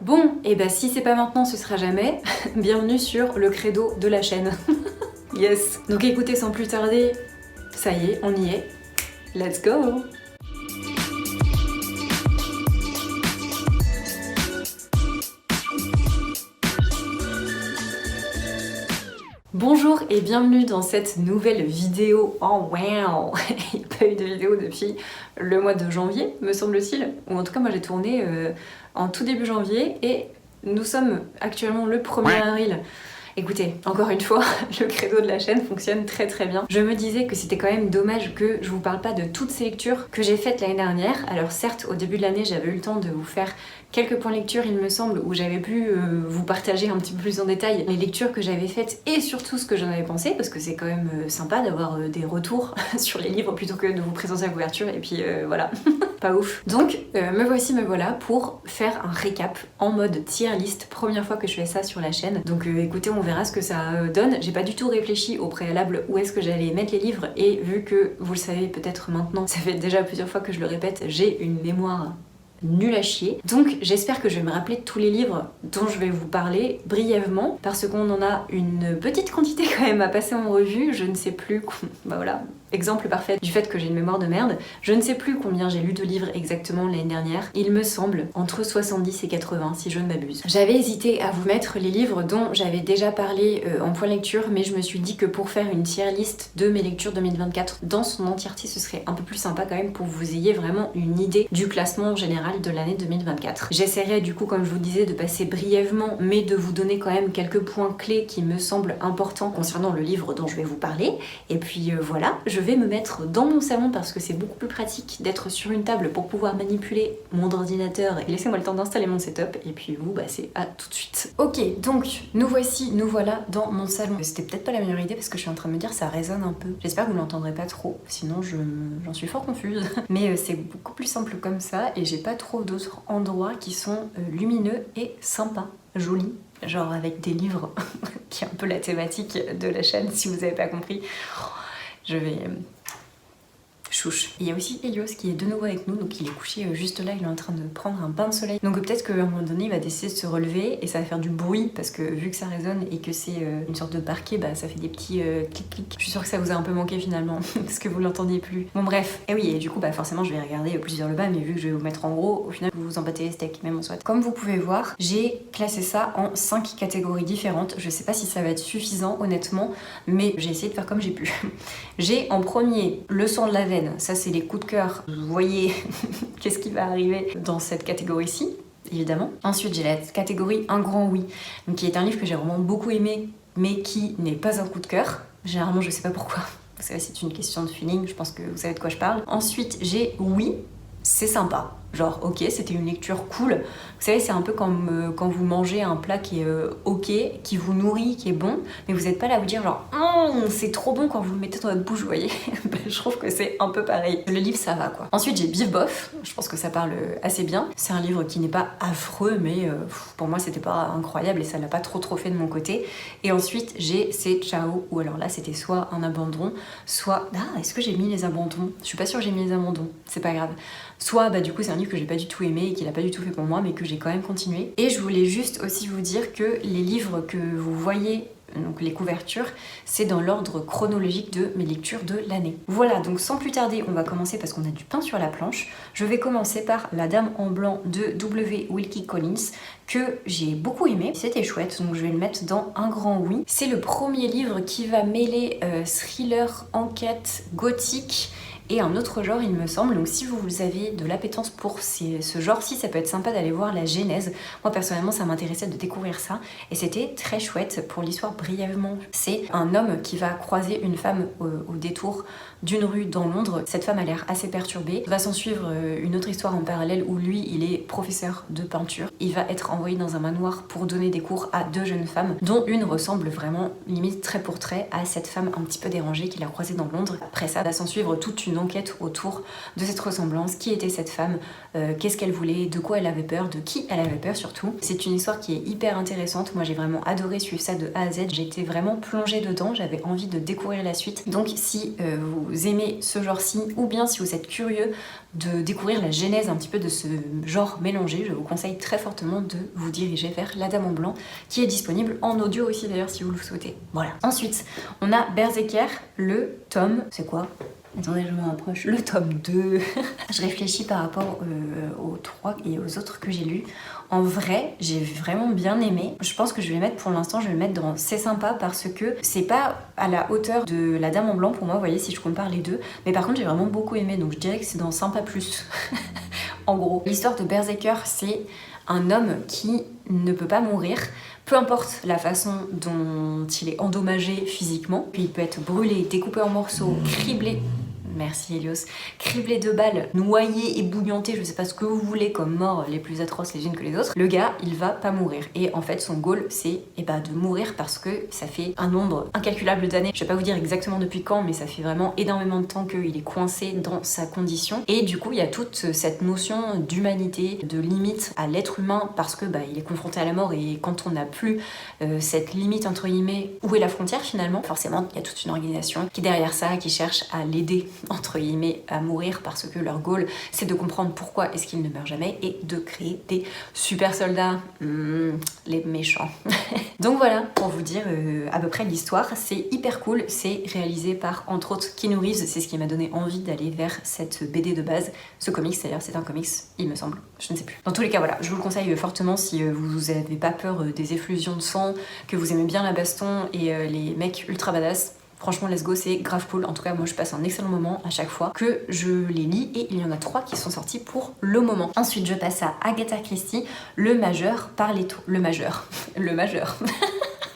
Bon, et bah si c'est pas maintenant, ce sera jamais. Bienvenue sur le credo de la chaîne. Yes. Donc écoutez, sans plus tarder, ça y est, on y est. Let's go. Bonjour et bienvenue dans cette nouvelle vidéo. Oh wow. Il n'y a pas eu de vidéo depuis le mois de janvier, me semble-t-il. Ou en tout cas, moi j'ai tourné en tout début janvier et nous sommes actuellement le 1er avril. Écoutez, encore une fois, le credo de la chaîne fonctionne très très bien. Je me disais que c'était quand même dommage que je vous parle pas de toutes ces lectures que j'ai faites l'année dernière. Alors certes, au début de l'année, j'avais eu le temps de vous faire quelques points lecture, il me semble, où j'avais pu vous partager un petit peu plus en détail les lectures que j'avais faites et surtout ce que j'en avais pensé, parce que c'est quand même sympa d'avoir des retours sur les livres plutôt que de vous présenter la couverture et puis voilà, pas ouf. Donc me voilà pour faire un récap en mode tier list, première fois que je fais ça sur la chaîne. Donc écoutez, on verra ce que ça donne. J'ai pas du tout réfléchi au préalable où est-ce que j'allais mettre les livres et vu que vous le savez peut-être maintenant, ça fait déjà plusieurs fois que je le répète, j'ai une mémoire nul à chier. Donc j'espère que je vais me rappeler de tous les livres dont je vais vous parler brièvement parce qu'on en a une petite quantité quand même à passer en revue. Je ne sais plus, bah voilà, exemple parfait du fait que j'ai une mémoire de merde. Je ne sais plus combien j'ai lu de livres exactement l'année dernière. Il me semble entre 70 et 80 si je ne m'abuse. J'avais hésité à vous mettre les livres dont j'avais déjà parlé en point lecture, mais je me suis dit que pour faire une tier list de mes lectures 2024 dans son entièreté, ce serait un peu plus sympa quand même pour que vous ayez vraiment une idée du classement général de l'année 2024. J'essaierai du coup, comme je vous disais, de passer brièvement, mais de vous donner quand même quelques points clés qui me semblent importants concernant le livre dont je vais vous parler. Et puis voilà, je vais me mettre dans mon salon parce que c'est beaucoup plus pratique d'être sur une table pour pouvoir manipuler mon ordinateur. Et laissez-moi le temps d'installer mon setup et puis vous, bah c'est à tout de suite. Ok, donc nous voilà dans mon salon. C'était peut-être pas la meilleure idée parce que je suis en train de me dire ça résonne un peu. J'espère que vous l'entendrez pas trop, sinon j'en suis fort confuse. Mais c'est beaucoup plus simple comme ça et j'ai pas trop d'autres endroits qui sont lumineux et sympas, jolis, genre avec des livres qui est un peu la thématique de la chaîne si vous avez pas compris. Je vais chouche. Il y a aussi Helios qui est de nouveau avec nous, donc il est couché juste là, il est en train de prendre un bain de soleil. Donc peut-être qu'à un moment donné il va décider de se relever et ça va faire du bruit parce que vu que ça résonne et que c'est une sorte de parquet, bah ça fait des petits clic-clic. Je suis sûre que ça vous a un peu manqué finalement parce que vous l'entendiez plus. Bon bref, et oui, et du coup bah forcément je vais regarder plus vers le bas, mais vu que je vais vous mettre en gros, au final vous vous en battez les steaks, même en soit. Comme vous pouvez voir, j'ai classé ça en 5 catégories différentes. Je sais pas si ça va être suffisant honnêtement, mais j'ai essayé de faire comme j'ai pu. J'ai en premier le son de la veine. Ça, c'est les coups de cœur. Vous voyez qu'est-ce qui va arriver dans cette catégorie-ci, évidemment. Ensuite, j'ai la catégorie Un grand oui, donc qui est un livre que j'ai vraiment beaucoup aimé, mais qui n'est pas un coup de cœur. Généralement, je sais pas pourquoi. Vous savez, c'est une question de feeling, je pense que vous savez de quoi je parle. Ensuite, j'ai oui, c'est sympa. Genre, ok, c'était une lecture cool. Vous savez, c'est un peu comme quand vous mangez un plat qui est ok, qui vous nourrit, qui est bon, mais vous n'êtes pas là à vous dire genre, c'est trop bon quand vous le mettez dans votre bouche, vous voyez. Je trouve que c'est un peu pareil. Le livre, ça va quoi. Ensuite, j'ai Bif Bof. Je pense que ça parle assez bien. C'est un livre qui n'est pas affreux, mais pour moi, c'était pas incroyable et ça l'a pas trop fait de mon côté. Et ensuite, j'ai C'est Ciao, ou alors là, c'était soit un abandon, soit... Ah, est-ce que j'ai mis les abandons? Je suis pas sûre que j'ai mis les abandons. C'est pas grave. Soit, bah du coup, c'est un livre que j'ai pas du tout aimé et qui n'a pas du tout fait pour moi, mais que j'ai quand même continué. Et je voulais juste aussi vous dire que les livres que vous voyez, donc les couvertures, c'est dans l'ordre chronologique de mes lectures de l'année. Voilà, donc sans plus tarder, on va commencer parce qu'on a du pain sur la planche. Je vais commencer par La Dame en blanc de W. Wilkie Collins, que j'ai beaucoup aimé. C'était chouette, donc je vais le mettre dans un grand oui. C'est le premier livre qui va mêler thriller, enquête, gothique et un autre genre il me semble, donc si vous avez de l'appétence pour ce genre-ci, ça peut être sympa d'aller voir la genèse. Moi personnellement ça m'intéressait de découvrir ça et c'était très chouette. Pour l'histoire brièvement, c'est un homme qui va croiser une femme au détour d'une rue dans Londres. Cette femme a l'air assez perturbée. Va s'en suivre une autre histoire en parallèle où lui il est professeur de peinture. Il va être envoyé dans un manoir pour donner des cours à 2 jeunes femmes dont une ressemble vraiment limite trait pour trait à cette femme un petit peu dérangée qu'il a croisée dans Londres. Après ça va s'en suivre toute une une enquête autour de cette ressemblance, qui était cette femme, qu'est-ce qu'elle voulait, de quoi elle avait peur, de qui elle avait peur surtout. C'est une histoire qui est hyper intéressante, moi j'ai vraiment adoré suivre ça de A à Z, j'ai été vraiment plongée dedans, j'avais envie de découvrir la suite. Donc si vous aimez ce genre-ci, ou bien si vous êtes curieux de découvrir la genèse un petit peu de ce genre mélangé, je vous conseille très fortement de vous diriger vers La Dame en Blanc, qui est disponible en audio aussi d'ailleurs si vous le souhaitez. Voilà. Ensuite, on a Berserker, le tome, c'est quoi ? Attendez, je me rapproche. Le tome 2. Je réfléchis par rapport aux 3 et aux autres que j'ai lus. En vrai, j'ai vraiment bien aimé. Je pense que je vais mettre, pour l'instant, je vais mettre dans c'est sympa parce que c'est pas à la hauteur de La Dame en Blanc pour moi, vous voyez, si je compare les deux. Mais par contre, j'ai vraiment beaucoup aimé, donc je dirais que c'est dans sympa plus. En gros, l'histoire de Berserker, c'est un homme qui ne peut pas mourir. Peu importe la façon dont il est endommagé physiquement, il peut être brûlé, découpé en morceaux, criblé. Merci Helios. Criblé de balles, noyé, ébouillanté, je sais pas ce que vous voulez comme mort les plus atroces les unes que les autres, le gars, il va pas mourir. Et en fait, son goal, c'est de mourir parce que ça fait un nombre incalculable d'années. Je vais pas vous dire exactement depuis quand, mais ça fait vraiment énormément de temps qu'il est coincé dans sa condition. Et du coup, il y a toute cette notion d'humanité, de limite à l'être humain parce que il est confronté à la mort et quand on n'a plus cette limite entre guillemets, où est la frontière finalement? Forcément, il y a toute une organisation qui est derrière ça, qui cherche à l'aider entre guillemets à mourir parce que leur goal c'est de comprendre pourquoi est-ce qu'il ne meurt jamais et de créer des super soldats, les méchants. Donc voilà pour vous dire à peu près l'histoire, c'est hyper cool, c'est réalisé par entre autres Keanu Reeves, c'est ce qui m'a donné envie d'aller vers cette BD de base, ce comics d'ailleurs c'est un comics il me semble, je ne sais plus. Dans tous les cas voilà, je vous le conseille fortement si vous n'avez pas peur des effusions de sang, que vous aimez bien la baston et les mecs ultra badass. Franchement, let's go, c'est grave cool. En tout cas, moi, je passe un excellent moment à chaque fois que je les lis et il y en a 3 qui sont sortis pour le moment. Ensuite, je passe à Agatha Christie, Le Majeur par les... Le Majeur. Le Majeur.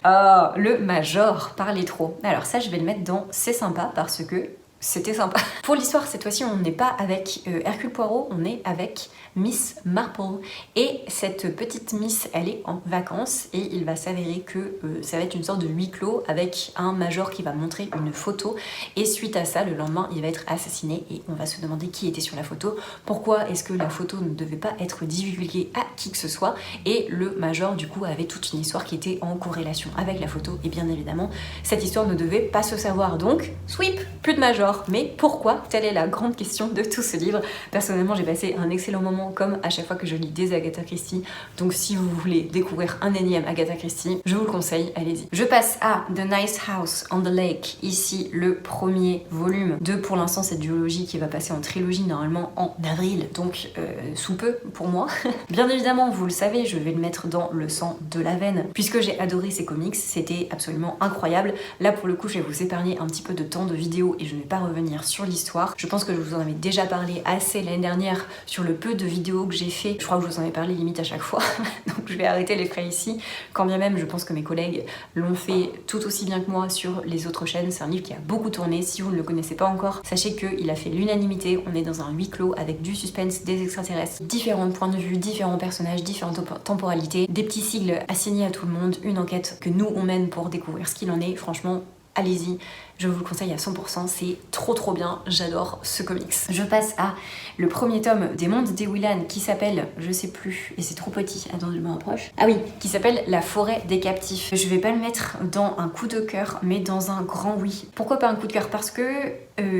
Oh, Le Major par les trop. Alors ça, je vais le mettre dans c'est sympa parce que c'était sympa. Pour l'histoire, cette fois-ci, on n'est pas avec Hercule Poirot, on est avec Miss Marple. Et cette petite Miss, elle est en vacances et il va s'avérer que ça va être une sorte de huis clos avec un major qui va montrer une photo. Et suite à ça, le lendemain, il va être assassiné et on va se demander qui était sur la photo. Pourquoi est-ce que la photo ne devait pas être divulguée à qui que ce soit? Et le major, du coup, avait toute une histoire qui était en corrélation avec la photo. Et bien évidemment, cette histoire ne devait pas se savoir. Donc, sweep, plus de major. Mais pourquoi? Telle est la grande question de tout ce livre. Personnellement, j'ai passé un excellent moment comme à chaque fois que je lis des Agatha Christie. Donc si vous voulez découvrir un énième Agatha Christie, je vous le conseille, allez-y. Je passe à The Nice House on the Lake. Ici, le premier volume de, pour l'instant, cette duologie qui va passer en trilogie normalement en avril. Donc sous peu pour moi. Bien évidemment, vous le savez, je vais le mettre dans le sang de la veine. Puisque j'ai adoré ces comics, c'était absolument incroyable. Là, pour le coup, je vais vous épargner un petit peu de temps de vidéo et je ne vais pas revenir sur l'histoire. Je pense que je vous en avais déjà parlé assez l'année dernière sur le peu de vidéos que j'ai fait. Je crois que je vous en ai parlé limite à chaque fois. Donc je vais arrêter les frais ici. Quand bien même, je pense que mes collègues l'ont fait tout aussi bien que moi sur les autres chaînes. C'est un livre qui a beaucoup tourné. Si vous ne le connaissez pas encore, sachez qu'il a fait l'unanimité. On est dans un huis clos avec du suspense, des extraterrestres, différents points de vue, différents personnages, différentes temporalités, des petits sigles assignés à tout le monde, une enquête que nous on mène pour découvrir ce qu'il en est. Franchement, allez-y, je vous le conseille à 100%, c'est trop bien, j'adore ce comics. Je passe à le premier tome des Mondes des Whelan qui s'appelle, je sais plus, et c'est trop petit, attends, je me rapproche. Ah oui, qui s'appelle La Forêt des Captifs. Je vais pas le mettre dans un coup de cœur, mais dans un grand oui. Pourquoi pas un coup de cœur? Parce que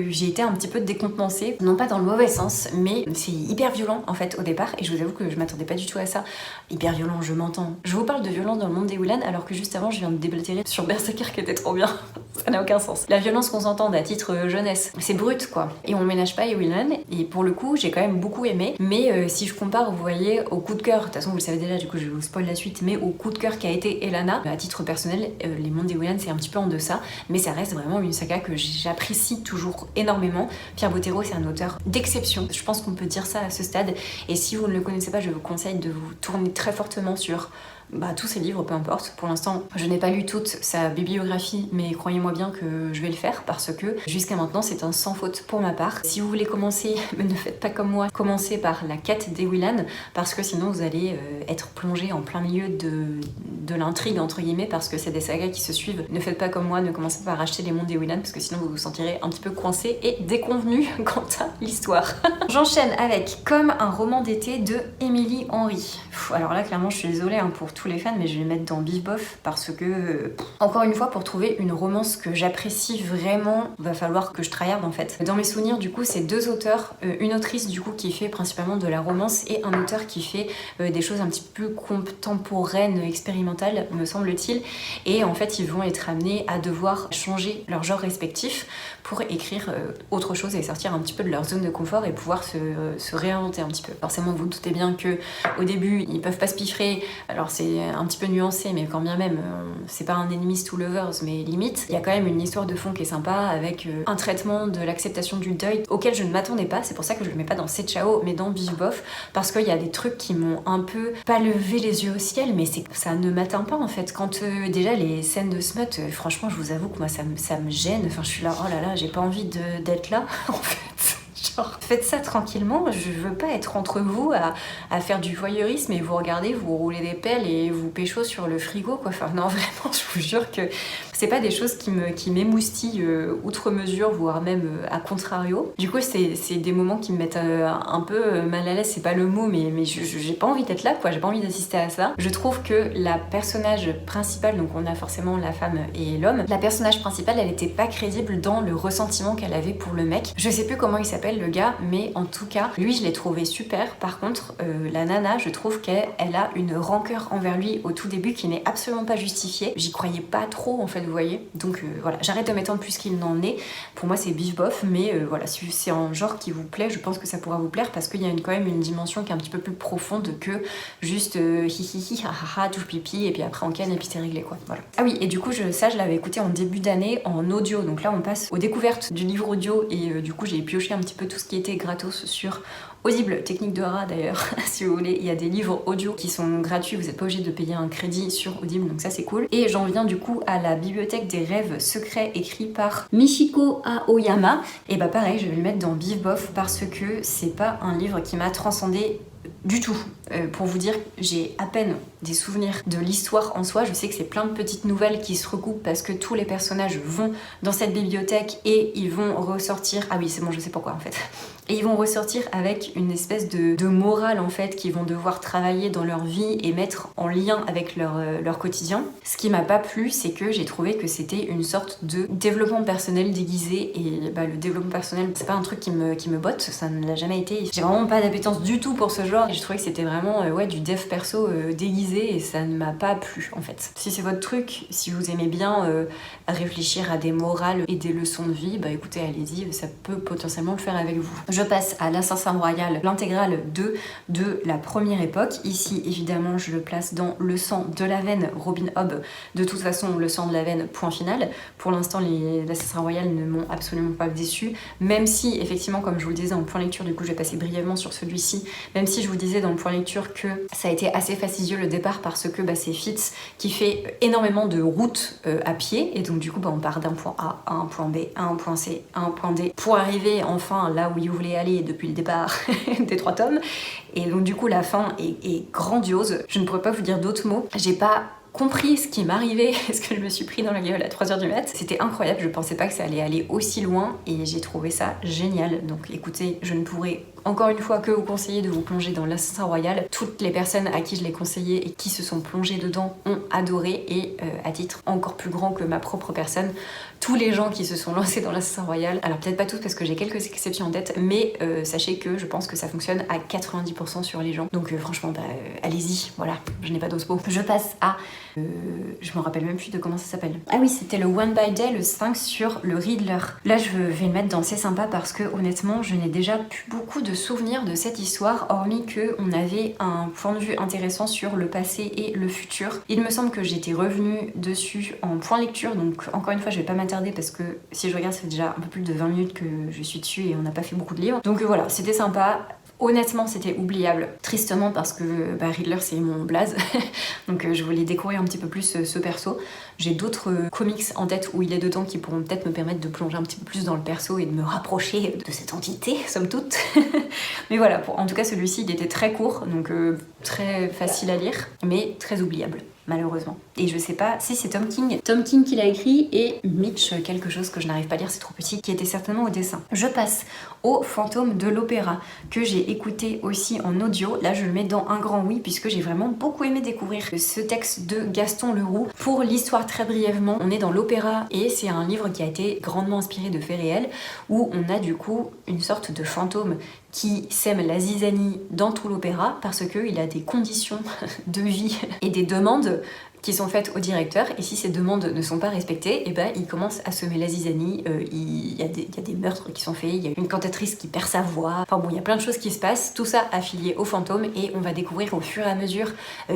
j'ai été un petit peu décontenancée, non pas dans le mauvais sens, mais c'est hyper violent en fait au départ, et je vous avoue que je m'attendais pas du tout à ça. Hyper violent, je m'entends. Je vous parle de violence dans le monde des Whelan alors que juste avant je viens de déblatérer sur Berserker qui était trop bien. Ça n'a aucun sens. La violence qu'on s'entende à titre jeunesse, c'est brut quoi. Et on ne ménage pas les Whelan, et pour le coup j'ai quand même beaucoup aimé, mais si je compare, vous voyez, au coup de cœur, de toute façon vous le savez déjà, du coup je vais vous spoil la suite, mais au coup de cœur qu'a été Elana, à titre personnel, les Mondes des Whelan c'est un petit peu en deçà, mais ça reste vraiment une saga que j'apprécie toujours énormément. Pierre Bottero c'est un auteur d'exception, je pense qu'on peut dire ça à ce stade, et si vous ne le connaissez pas, je vous conseille de vous tourner très fortement sur tous ses livres, peu importe. Pour l'instant, je n'ai pas lu toute sa bibliographie, mais croyez-moi bien que je vais le faire parce que jusqu'à maintenant, c'est un sans faute pour ma part. Si vous voulez commencer, ne faites pas comme moi, commencez par la quête des Whelan parce que sinon vous allez être plongé en plein milieu de l'intrigue entre guillemets parce que c'est des sagas qui se suivent. Ne faites pas comme moi, ne commencez pas à racheter les mondes des Whelan parce que sinon vous vous sentirez un petit peu coincé et déconvenu quant à l'histoire. J'enchaîne avec Comme un roman d'été de Émilie Henry. Alors là clairement je suis désolée pour tous les fans, mais je vais le mettre dans Bif Bof parce que encore une fois, pour trouver une romance que j'apprécie vraiment, va falloir que je tryhard en fait. Dans mes souvenirs du coup c'est deux auteurs, une autrice du coup qui fait principalement de la romance et un auteur qui fait des choses un petit peu contemporaines, expérimentales me semble-t-il, et en fait ils vont être amenés à devoir changer leur genre respectif pour écrire autre chose et sortir un petit peu de leur zone de confort et pouvoir se réinventer un petit peu. Forcément vous doutez bien que au début ils peuvent pas se piffrer, alors c'est un petit peu nuancé mais quand bien même c'est pas un enemies to lovers mais limite, il y a quand même une histoire de fond qui est sympa avec un traitement de l'acceptation du deuil auquel je ne m'attendais pas, c'est pour ça que je le mets pas dans C'est Ciao mais dans Bif Bof parce qu'il y a des trucs qui m'ont un peu pas levé les yeux au ciel, mais ça ne m'atteint pas en fait. Quand déjà les scènes de smut, franchement je vous avoue que moi ça me gêne, enfin je suis là, oh là là, j'ai pas envie d'être là en fait. Genre, faites ça tranquillement, je veux pas être entre vous à faire du voyeurisme et vous regardez, vous roulez des pelles et vous pécho sur le frigo quoi. Enfin non vraiment, je vous jure que c'est pas des choses qui m'émoustillent outre mesure, voire même à contrario. Du coup c'est des moments qui me mettent un peu mal à l'aise, c'est pas le mot, mais j'ai pas envie d'être là quoi, j'ai pas envie d'assister à ça. Je trouve que la personnage principale, donc on a forcément la femme et l'homme, la personnage principale elle était pas crédible dans le ressentiment qu'elle avait pour le mec. Je sais plus comment il s'appelle le gars, mais en tout cas lui je l'ai trouvé super. Par contre la nana, je trouve qu'elle a une rancœur envers lui au tout début qui n'est absolument pas justifiée. J'y croyais pas trop en fait, vous voyez, donc voilà, j'arrête de m'étendre plus qu'il n'en est. Pour moi c'est Bif Bof, mais voilà, si c'est un genre qui vous plaît, je pense que ça pourra vous plaire parce qu'il y a quand même une dimension qui est un petit peu plus profonde que juste hi hi hi ha ha ha touche pipi et puis après on canne et puis c'est réglé quoi, voilà. Ah oui, et du coup ça je l'avais écouté en début d'année en audio, donc là on passe aux découvertes du livre audio et du coup j'ai pioché un petit peu tout ce qui était gratos sur Audible, technique de rat d'ailleurs, si vous voulez, il y a des livres audio qui sont gratuits, vous n'êtes pas obligé de payer un crédit sur Audible, donc ça c'est cool. Et j'en viens du coup à la bibliothèque des rêves secrets écrit par Michiko Aoyama. Et bah pareil, je vais le mettre dans Bif Bof parce que c'est pas un livre qui m'a transcendé du tout. Pour vous dire, j'ai à peine des souvenirs de l'histoire en soi. Je sais que c'est plein de petites nouvelles qui se recoupent parce que tous les personnages vont dans cette bibliothèque et ils vont ressortir... Ah oui, c'est bon, je sais pourquoi en fait. Et ils vont ressortir avec une espèce de morale en fait qu'ils vont devoir travailler dans leur vie et mettre en lien avec leur quotidien. Ce qui m'a pas plu, c'est que j'ai trouvé que c'était une sorte de développement personnel déguisé et bah, le développement personnel, c'est pas un truc qui me botte, ça ne l'a jamais été. J'ai vraiment pas d'appétence du tout pour ce genre et je trouvais que c'était vraiment ouais, du dev perso déguisé et ça ne m'a pas plu en fait. Si c'est votre truc, si vous aimez bien réfléchir à des morales et des leçons de vie, bah écoutez, allez-y, ça peut potentiellement le faire avec vous. Je passe à l'Assassin Royal, l'intégrale 2 de la première époque. Ici, évidemment, je le place dans Le sang de la veine, Robin Hobb. De toute façon, Le sang de la veine, point final. Pour l'instant, l'Assassin Royal ne m'ont absolument pas déçu. Même si, effectivement, comme je vous le disais en point lecture, du coup, je vais passer brièvement sur celui-ci. Même si je vous disais dans le point lecture que ça a été assez fastidieux le départ parce que bah, c'est Fitz qui fait énormément de routes à pied. Et donc, du coup, bah, on part d'un point A à un point B, à un point C, à un point D, pour arriver enfin là où il voulait aller depuis le départ des 3 tomes. Et donc du coup la fin est grandiose, je ne pourrais pas vous dire d'autres mots. J'ai pas compris ce qui m'arrivait, ce que je me suis pris dans la gueule à 3h du mat. C'était incroyable, je pensais pas que ça allait aller aussi loin et j'ai trouvé ça génial. Donc écoutez, je ne pourrais encore une fois que vous conseiller de vous plonger dans l'Assassin Royal. Toutes les personnes à qui je l'ai conseillé et qui se sont plongées dedans ont adoré et à titre encore plus grand que ma propre personne, tous les gens qui se sont lancés dans l'Assassin Royal, alors peut-être pas tous parce que j'ai quelques exceptions en tête, mais sachez que je pense que ça fonctionne à 90% sur les gens. Donc franchement, bah, allez-y, voilà, je n'ai pas d'autres mots. Je passe à... je me rappelle même plus de comment ça s'appelle. Ah oui, c'était le One by Day, le 5 sur le Riddler. Là, je vais le mettre dans C'est sympa parce que honnêtement, je n'ai déjà plus beaucoup de souvenirs de cette histoire, hormis que on avait un point de vue intéressant sur le passé et le futur. Il me semble que j'étais revenue dessus en point lecture, donc encore une fois, je vais pas m'attarder parce que si je regarde, ça fait déjà un peu plus de 20 minutes que je suis dessus et on n'a pas fait beaucoup de livres. Donc voilà, c'était sympa. Honnêtement, c'était oubliable. Tristement parce que bah, Riddler, c'est mon blaze. Donc je voulais découvrir un petit peu plus ce perso. J'ai d'autres comics en tête où il est dedans qui pourront peut-être me permettre de plonger un petit peu plus dans le perso et de me rapprocher de cette entité, somme toute. Mais voilà, en tout cas, celui-ci, il était très court, donc très facile à lire, mais très oubliable. malheureusement. Et je sais pas si c'est Tom King. Tom King qui l'a écrit et Mitch quelque chose que je n'arrive pas à lire, c'est trop petit, qui était certainement au dessin. Je passe au Fantôme de l'Opéra, que j'ai écouté aussi en audio. Là je le mets dans un grand oui, puisque j'ai vraiment beaucoup aimé découvrir ce texte de Gaston Leroux. Pour l'histoire très brièvement, on est dans l'opéra et c'est un livre qui a été grandement inspiré de faits réels, où on a du coup une sorte de fantôme qui sème la zizanie dans tout l'opéra parce qu'il a des conditions de vie et des demandes qui sont faites au directeur, et si ces demandes ne sont pas respectées, et ben il commence à semer la zizanie, il y a des meurtres qui sont faits, il y a une cantatrice qui perd sa voix, enfin bon, il y a plein de choses qui se passent, tout ça affilié au fantôme, et on va découvrir au fur et à mesure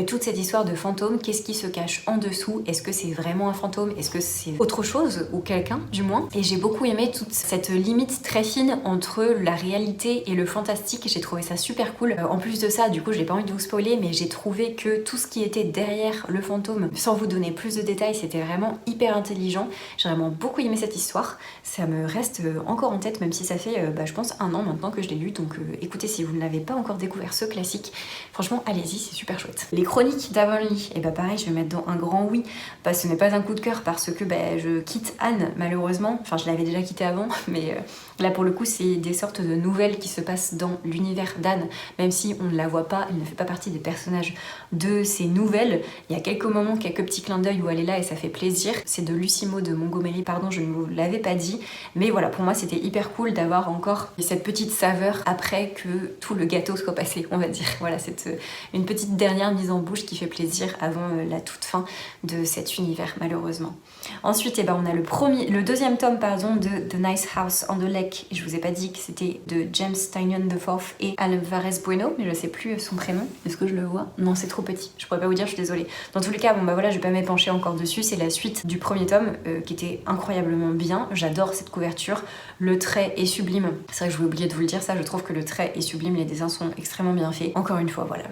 toute cette histoire de fantôme, qu'est-ce qui se cache en dessous, est-ce que c'est vraiment un fantôme, est-ce que c'est autre chose, ou quelqu'un du moins, et j'ai beaucoup aimé toute cette limite très fine entre la réalité et le fantastique, j'ai trouvé ça super cool. En plus de ça, du coup j'ai pas envie de vous spoiler, mais j'ai trouvé que tout ce qui était derrière le fantôme, sans vous donner plus de détails, c'était vraiment hyper intelligent. J'ai vraiment beaucoup aimé cette histoire. Ça me reste encore en tête, même si ça fait, je pense, 1 an maintenant que je l'ai lu. Donc écoutez, si vous n'avez pas encore découvert ce classique, franchement, allez-y, c'est super chouette. Les Chroniques d'Avonlea, et pareil, je vais mettre dans un grand oui. Ce n'est pas un coup de cœur parce que je quitte Anne, malheureusement. Enfin, je l'avais déjà quitté avant, mais là, pour le coup, c'est des sortes de nouvelles qui se passent dans l'univers d'Anne. Même si on ne la voit pas, elle ne fait pas partie des personnages de ces nouvelles. Il y a quelques moments, quelques petits clins d'œil où elle est là et ça fait plaisir. C'est de Lucie Maud de Montgomery, pardon, je ne vous l'avais pas dit. Mais voilà, pour moi, c'était hyper cool d'avoir encore cette petite saveur après que tout le gâteau soit passé, on va dire. Voilà, c'est une petite dernière mise en bouche qui fait plaisir avant la toute fin de cet univers, malheureusement. Ensuite, on a le deuxième tome de The Nice House on the Lake. Et je vous ai pas dit que c'était de James Tynion IV et Alvarez Bueno, mais je sais plus son prénom. Est-ce que je le vois? Non, c'est trop petit. Je pourrais pas vous dire, je suis désolée. Dans tous les cas, voilà, je vais pas m'épancher encore dessus. C'est la suite du premier tome qui était incroyablement bien. J'adore cette couverture. Le trait est sublime. C'est vrai que je voulais oublier de vous le dire, ça. Je trouve que le trait est sublime. Les dessins sont extrêmement bien faits. Encore une fois, voilà,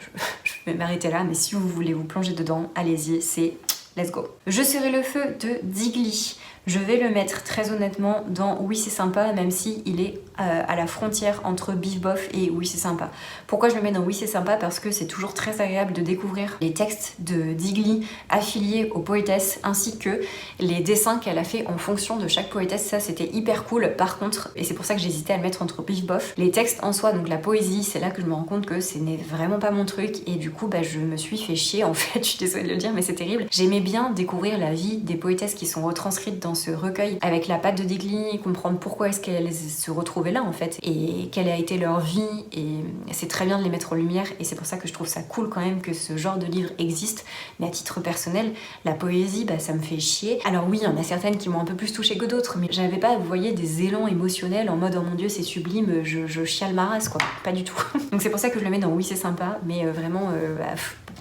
je vais m'arrêter là. Mais si vous voulez vous plonger dedans, allez-y. C'est let's go. Je serai le feu de Digli. Je vais le mettre très honnêtement dans oui c'est sympa, même si il est à la frontière entre Bif Bof et oui c'est sympa. Pourquoi je le mets dans oui c'est sympa? Parce que c'est toujours très agréable de découvrir les textes de Digli affiliés aux poétesses, ainsi que les dessins qu'elle a fait en fonction de chaque poétesse. Ça c'était hyper cool. Par contre, et c'est pour ça que j'hésitais à le mettre entre Bif Bof, les textes en soi, donc la poésie, c'est là que je me rends compte que ce n'est vraiment pas mon truc, et du coup je me suis fait chier en fait. Je suis désolée de le dire, mais c'est terrible. J'aimais bien découvrir la vie des poétesses qui sont retranscrites dans ce recueil avec la patte de Digli, comprendre pourquoi est-ce qu'elles se retrouvaient là en fait et quelle a été leur vie, et c'est très bien de les mettre en lumière, et c'est pour ça que je trouve ça cool quand même que ce genre de livre existe. Mais à titre personnel, la poésie, ça me fait chier. Alors oui, il y en a certaines qui m'ont un peu plus touchée que d'autres, mais j'avais pas, vous voyez, des élans émotionnels en mode oh mon dieu c'est sublime, je chiale ma race quoi, pas du tout. Donc c'est pour ça que je le mets dans oui c'est sympa, mais vraiment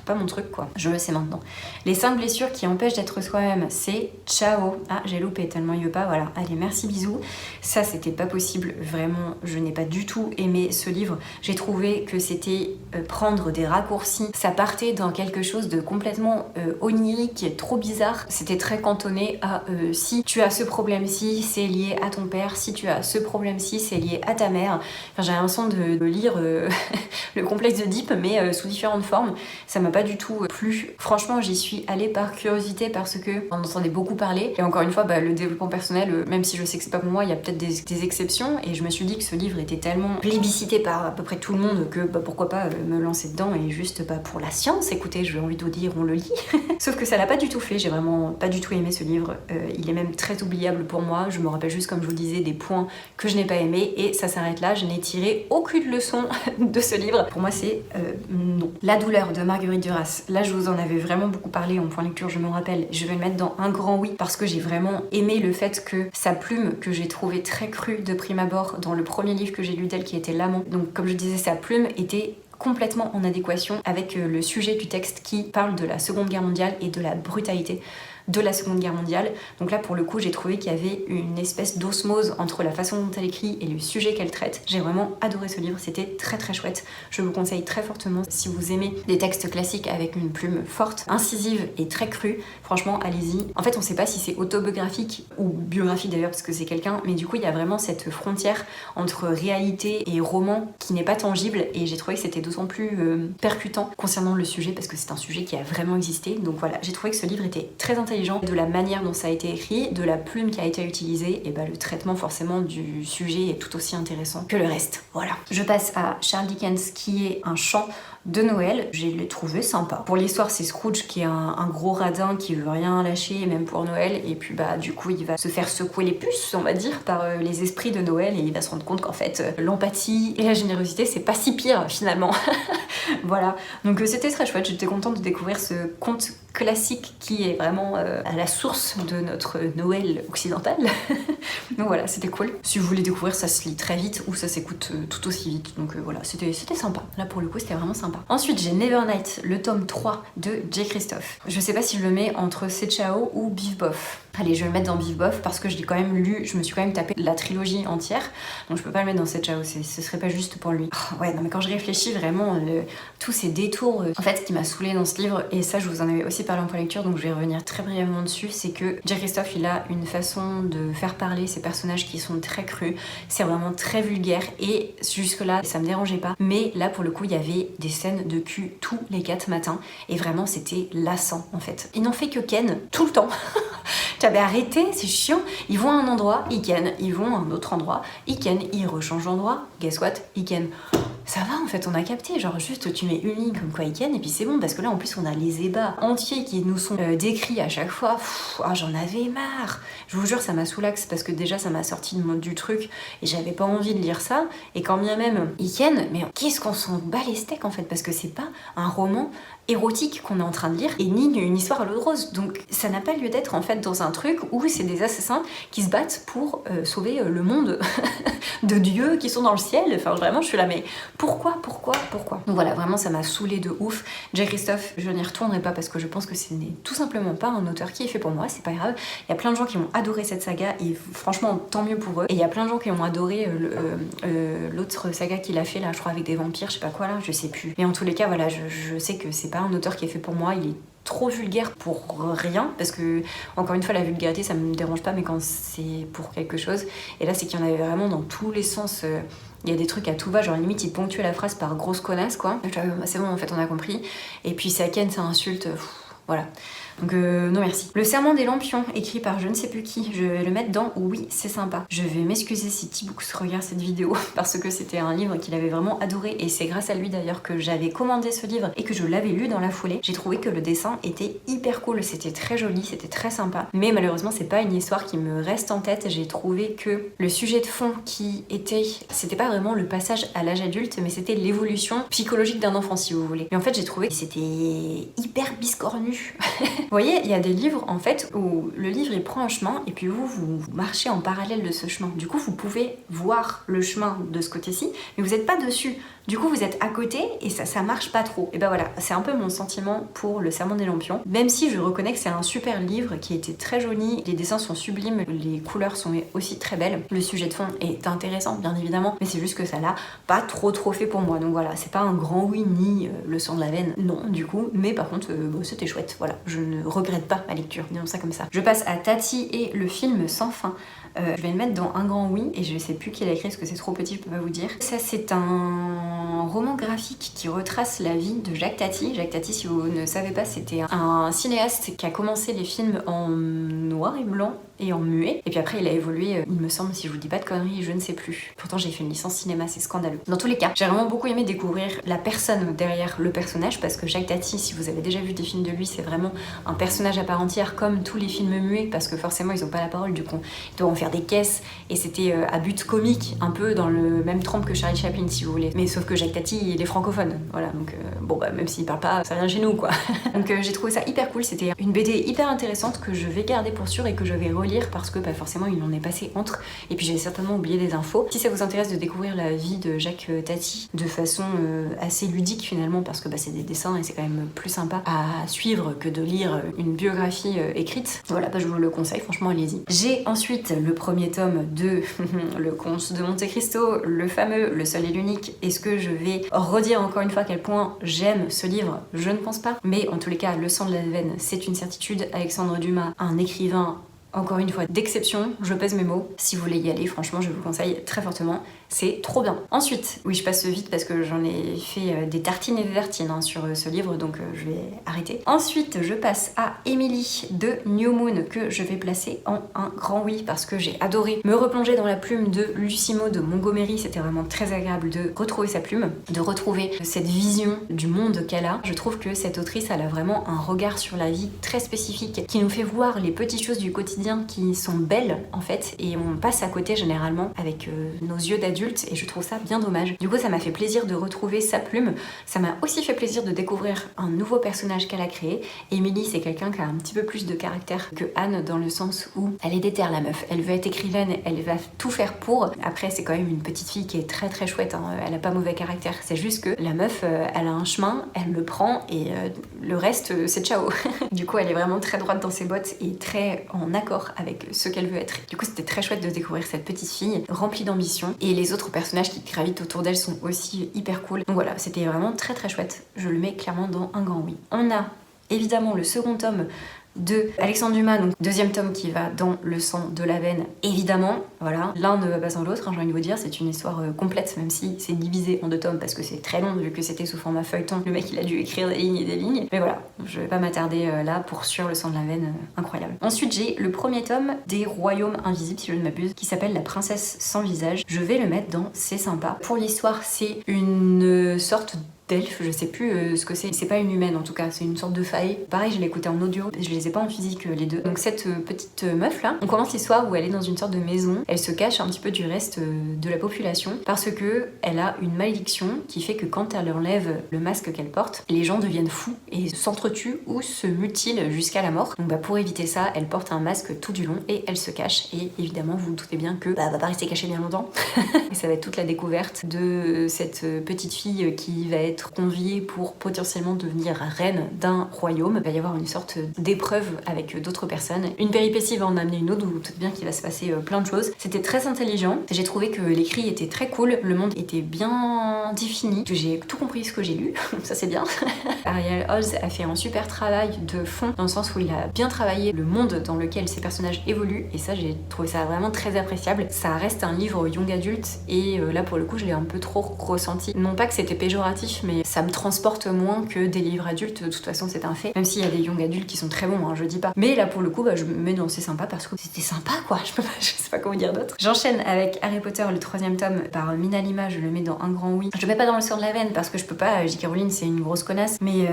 pas mon truc quoi, je le sais maintenant. Les 5 blessures qui empêchent d'être soi-même, c'est ciao. Ah, j'ai loupé tellement il veut pas, voilà. Allez, merci, bisous. Ça, c'était pas possible, vraiment, je n'ai pas du tout aimé ce livre. J'ai trouvé que c'était prendre des raccourcis. Ça partait dans quelque chose de complètement onirique, trop bizarre. C'était très cantonné à si tu as ce problème-ci, c'est lié à ton père. Si tu as ce problème-ci, c'est lié à ta mère. Enfin, j'ai l'impression de lire le complexe d'Oedipe, mais sous différentes formes. Ça m'a pas du tout plu. Franchement, j'y suis allée par curiosité parce que on entendait beaucoup parler. Et encore une fois, le développement personnel, même si je sais que c'est pas pour moi, il y a peut-être des exceptions. Et je me suis dit que ce livre était tellement plébiscité par à peu près tout le monde que pourquoi pas me lancer dedans, et juste pour la science. Écoutez, j'ai envie de vous dire, on le lit. Sauf que ça l'a pas du tout fait. J'ai vraiment pas du tout aimé ce livre. Il est même très oubliable pour moi. Je me rappelle juste, comme je vous disais, des points que je n'ai pas aimés, et ça s'arrête là. Je n'ai tiré aucune leçon de ce livre. Pour moi, c'est non. La douleur de Marguerite Duras. Là, je vous en avais vraiment beaucoup parlé en point lecture, je me rappelle. Je vais le mettre dans un grand oui parce que j'ai vraiment aimé le fait que sa plume, que j'ai trouvé très crue de prime abord dans le premier livre que j'ai lu d'elle, qui était L'Amant. Donc, comme je disais, sa plume était complètement en adéquation avec le sujet du texte qui parle de la Seconde Guerre mondiale et de la brutalité de la Seconde Guerre mondiale. Donc là pour le coup j'ai trouvé qu'il y avait une espèce d'osmose entre la façon dont elle écrit et le sujet qu'elle traite. J'ai vraiment adoré ce livre, c'était très très chouette. Je vous le conseille très fortement si vous aimez des textes classiques avec une plume forte, incisive et très crue. Franchement allez-y. En fait on sait pas si c'est autobiographique ou biographique d'ailleurs parce que c'est quelqu'un, mais du coup il y a vraiment cette frontière entre réalité et roman qui n'est pas tangible et j'ai trouvé que c'était d'autant plus percutant concernant le sujet parce que c'est un sujet qui a vraiment existé. Donc voilà, j'ai trouvé que ce livre était très intelligent de la manière dont ça a été écrit, de la plume qui a été utilisée, et bah le traitement forcément du sujet est tout aussi intéressant que le reste. Voilà. Je passe à Charles Dickens qui est un chant de Noël, je l'ai trouvé sympa. Pour l'histoire, c'est Scrooge qui est un gros radin qui veut rien lâcher, même pour Noël, et puis bah du coup il va se faire secouer les puces, on va dire, par les esprits de Noël, et il va se rendre compte qu'en fait l'empathie et la générosité c'est pas si pire finalement. Voilà, donc c'était très chouette, j'étais contente de découvrir ce conte classique qui est vraiment à la source de notre Noël occidental. Donc voilà, c'était cool. Si vous voulez découvrir, ça se lit très vite ou ça s'écoute tout aussi vite. Donc voilà, c'était sympa. Là pour le coup, c'était vraiment sympa. Ensuite, j'ai Nevernight, le tome 3 de J. Christophe. Je sais pas si je le mets entre C'est Ciao ou Biff Boff. Allez, je vais le mettre dans Biff Boff parce que je l'ai quand même lu, je me suis quand même tapé la trilogie entière. Donc je peux pas le mettre dans C'est Ciao, ce serait pas juste pour lui. Oh, ouais, non mais quand je réfléchis vraiment, tous ces détours, en fait, ce qui m'a saoulée dans ce livre, et ça je vous en avais aussi parlé en prélecture, donc je vais revenir très brièvement dessus, c'est que J. Christophe, il a une façon de faire parler ses personnages qui sont très crus, c'est vraiment très vulgaire, et jusque là, ça me dérangeait pas. Mais là, pour le coup, il y avait des scènes de cul tous les 4 matins, et vraiment, c'était lassant, en fait. Ils n'ont fait que ken, tout le temps. J'avais arrêté, c'est chiant. Ils vont à un endroit, ils ken. Ils vont à un autre endroit, ils ken. Ils rechangent d'endroit. Guess what? Ils ken. Ça va en fait, on a capté, genre juste tu mets une ligne comme quoi ils ken et puis c'est bon parce que là en plus on a les ébats entiers qui nous sont décrits à chaque fois. Oh, j'en avais marre. Je vous jure, ça m'a soulax parce que déjà ça m'a sorti du truc et j'avais pas envie de lire ça. Et quand bien même ils ken, mais qu'est-ce qu'on s'en bat les steaks en fait, parce que c'est pas un roman érotique qu'on est en train de lire et ni une histoire à l'eau de rose. Donc ça n'a pas lieu d'être en fait dans un truc où c'est des assassins qui se battent pour sauver le monde de dieux qui sont dans le ciel. Enfin vraiment je suis là mais pourquoi Donc voilà, vraiment ça m'a saoulée de ouf. J. Christophe, je n'y retournerai pas parce que je pense que ce n'est tout simplement pas un auteur qui est fait pour moi, c'est pas grave. Il y a plein de gens qui ont adoré cette saga et franchement tant mieux pour eux. Et il y a plein de gens qui ont adoré l'autre saga qu'il a fait là, je crois avec des vampires, je sais pas quoi là, je sais plus. Mais en tous les cas voilà, je sais que c'est pas un auteur qui est fait pour moi, il est trop vulgaire pour rien, parce que encore une fois la vulgarité ça me dérange pas, mais quand c'est pour quelque chose, et là c'est qu'il y en avait vraiment dans tous les sens. Il y a des trucs à tout va, genre limite il ponctuait la phrase par grosse connasse quoi. C'est bon en fait on a compris. Et puis ça ken, ça insulte, voilà. Donc non merci. Le Serment des Lampions, écrit par je ne sais plus qui, je vais le mettre dans oui c'est sympa. Je vais m'excuser si T-Books regarde cette vidéo parce que c'était un livre qu'il avait vraiment adoré et c'est grâce à lui d'ailleurs que j'avais commandé ce livre et que je l'avais lu dans la foulée. J'ai trouvé que le dessin était hyper cool, c'était très joli, c'était très sympa. Mais malheureusement c'est pas une histoire qui me reste en tête. J'ai trouvé que le sujet de fond qui était, c'était pas vraiment le passage à l'âge adulte, mais c'était l'évolution psychologique d'un enfant si vous voulez. Mais en fait j'ai trouvé que c'était hyper biscornu. Vous voyez, il y a des livres en fait où le livre il prend un chemin et puis vous marchez en parallèle de ce chemin. Du coup, vous pouvez voir le chemin de ce côté-ci, mais vous n'êtes pas dessus. Du coup, vous êtes à côté et ça marche pas trop. Et ben voilà, c'est un peu mon sentiment pour Le Serment des Lampions. Même si je reconnais que c'est un super livre qui était très joli, les dessins sont sublimes, les couleurs sont aussi très belles. Le sujet de fond est intéressant, bien évidemment, mais c'est juste que ça l'a pas trop fait pour moi. Donc voilà, c'est pas un grand oui ni le sang de la veine, non, du coup. Mais par contre, c'était chouette. Voilà, je ne regrette pas ma lecture, disons ça comme ça. Je passe à Tati et le film Sans fin. Je vais le mettre dans un grand oui et je sais plus qui l'a écrit parce que c'est trop petit, je peux pas vous dire. Ça c'est un roman graphique qui retrace la vie de Jacques Tati. Jacques Tati, si vous ne savez pas, c'était un cinéaste qui a commencé les films en noir et blanc et en muet. Et puis après, il a évolué, il me semble, si je vous dis pas de conneries, je ne sais plus. Pourtant, j'ai fait une licence cinéma, c'est scandaleux. Dans tous les cas, j'ai vraiment beaucoup aimé découvrir la personne derrière le personnage parce que Jacques Tati, si vous avez déjà vu des films de lui, c'est vraiment un personnage à part entière comme tous les films muets parce que forcément, ils ont pas la parole, du coup, ils doivent en faire faire des caisses et c'était à but comique, un peu dans le même trempe que Charlie Chaplin si vous voulez. Mais sauf que Jacques Tati il est francophone, voilà, donc bon bah même s'il parle pas, ça vient chez nous quoi. Donc j'ai trouvé ça hyper cool, c'était une BD hyper intéressante que je vais garder pour sûr et que je vais relire parce que bah, forcément il en est passé entre et puis j'ai certainement oublié des infos. Si ça vous intéresse de découvrir la vie de Jacques Tati de façon assez ludique finalement parce que bah, c'est des dessins et c'est quand même plus sympa à suivre que de lire une biographie écrite, voilà, bah, je vous le conseille, franchement allez-y. J'ai ensuite le premier tome de Le Comte de Monte Cristo, le fameux, le seul et l'unique. Est-ce que je vais redire encore une fois à quel point j'aime ce livre? Je ne pense pas, mais en tous les cas, Le sang de la veine, c'est une certitude. Alexandre Dumas, un écrivain encore une fois d'exception, je pèse mes mots. Si vous voulez y aller, franchement, je vous le conseille très fortement. C'est trop bien. Ensuite, oui, je passe vite parce que j'en ai fait des tartines et des tartines hein, sur ce livre, donc je vais arrêter. Ensuite, je passe à Emily de New Moon, que je vais placer en un grand oui parce que j'ai adoré me replonger dans la plume de Lucy Maud de Montgomery. C'était vraiment très agréable de retrouver sa plume, de retrouver cette vision du monde qu'elle a. Je trouve que cette autrice, elle a vraiment un regard sur la vie très spécifique qui nous fait voir les petites choses du quotidien qui sont belles en fait et on passe à côté généralement avec nos yeux d'adultes et je trouve ça bien dommage. Du coup ça m'a fait plaisir de retrouver sa plume, ça m'a aussi fait plaisir de découvrir un nouveau personnage qu'elle a créé. Emily c'est quelqu'un qui a un petit peu plus de caractère que Anne dans le sens où elle est déterre la meuf, elle veut être écrivaine, elle va tout faire pour. Après c'est quand même une petite fille qui est très très chouette, hein. Elle a pas mauvais caractère, c'est juste que la meuf elle a un chemin, elle le prend et le reste c'est ciao. Du coup elle est vraiment très droite dans ses bottes et très en accord avec ce qu'elle veut être. Du coup c'était très chouette de découvrir cette petite fille remplie d'ambition et les autres personnages qui gravitent autour d'elle sont aussi hyper cool. Donc voilà, c'était vraiment très très chouette. Je le mets clairement dans un grand oui. On a évidemment le second tome de Alexandre Dumas, donc deuxième tome qui va dans Le sang de la veine, évidemment, voilà. L'un ne va pas sans l'autre, hein, j'ai envie de vous dire, c'est une histoire complète, même si c'est divisé en 2 tomes parce que c'est très long, vu que c'était sous format feuilleton, le mec il a dû écrire des lignes et des lignes, mais voilà, je vais pas m'attarder là pour sûr, Le sang de la veine, incroyable. Ensuite j'ai le premier tome des Royaumes Invisibles, si je ne m'abuse, qui s'appelle La princesse sans visage, je vais le mettre dans C'est sympa. Pour l'histoire, c'est une sorte d'elfe, je sais plus ce que c'est pas une humaine en tout cas, c'est une sorte de faille. Pareil, je l'ai écouté en audio, je les ai pas en physique les deux. Donc cette petite meuf là, on commence l'histoire où elle est dans une sorte de maison, elle se cache un petit peu du reste de la population parce que elle a une malédiction qui fait que quand elle enlève le masque qu'elle porte, les gens deviennent fous et s'entretuent ou se mutilent jusqu'à la mort. Donc bah pour éviter ça, elle porte un masque tout du long et elle se cache et évidemment vous vous doutez bien que bah, elle va pas rester cachée bien longtemps. Et ça va être toute la découverte de cette petite fille qui va être conviée pour potentiellement devenir reine d'un royaume. Il va y avoir une sorte d'épreuve avec d'autres personnes. Une péripétie va en amener une autre, vous vous doutez bien qu'il va se passer plein de choses. C'était très intelligent, j'ai trouvé que l'écrit était très cool, le monde était bien défini, j'ai tout compris ce que j'ai lu, ça c'est bien. Ariel Holz a fait un super travail de fond, dans le sens où il a bien travaillé le monde dans lequel ces personnages évoluent, et ça j'ai trouvé ça vraiment très appréciable. Ça reste un livre young adulte, et là pour le coup je l'ai un peu trop ressenti. Non pas que c'était péjoratif, mais ça me transporte moins que des livres adultes, de toute façon c'est un fait. Même s'il y a des young adultes qui sont très bons, hein, je dis pas. Mais là pour le coup, bah, je me mets dans C'est sympa parce que c'était sympa quoi, je sais pas comment dire d'autre. J'enchaîne avec Harry Potter, le 3e tome par Mina Lima, je le mets dans un grand oui. Je le mets pas dans Le sang de la veine parce que je peux pas, J.K. Rowling c'est une grosse connasse, mais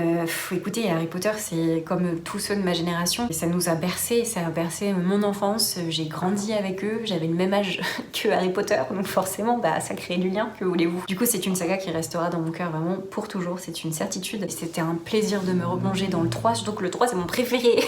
écoutez, Harry Potter c'est comme tous ceux de ma génération, et ça nous a bercé, ça a bercé mon enfance, j'ai grandi avec eux, j'avais le même âge que Harry Potter, donc forcément bah ça crée du lien, que voulez-vous. Du coup c'est une saga qui restera dans mon cœur vraiment pour toujours, c'est une certitude. C'était un plaisir de me replonger dans le 3, surtout que le 3 c'est mon préféré.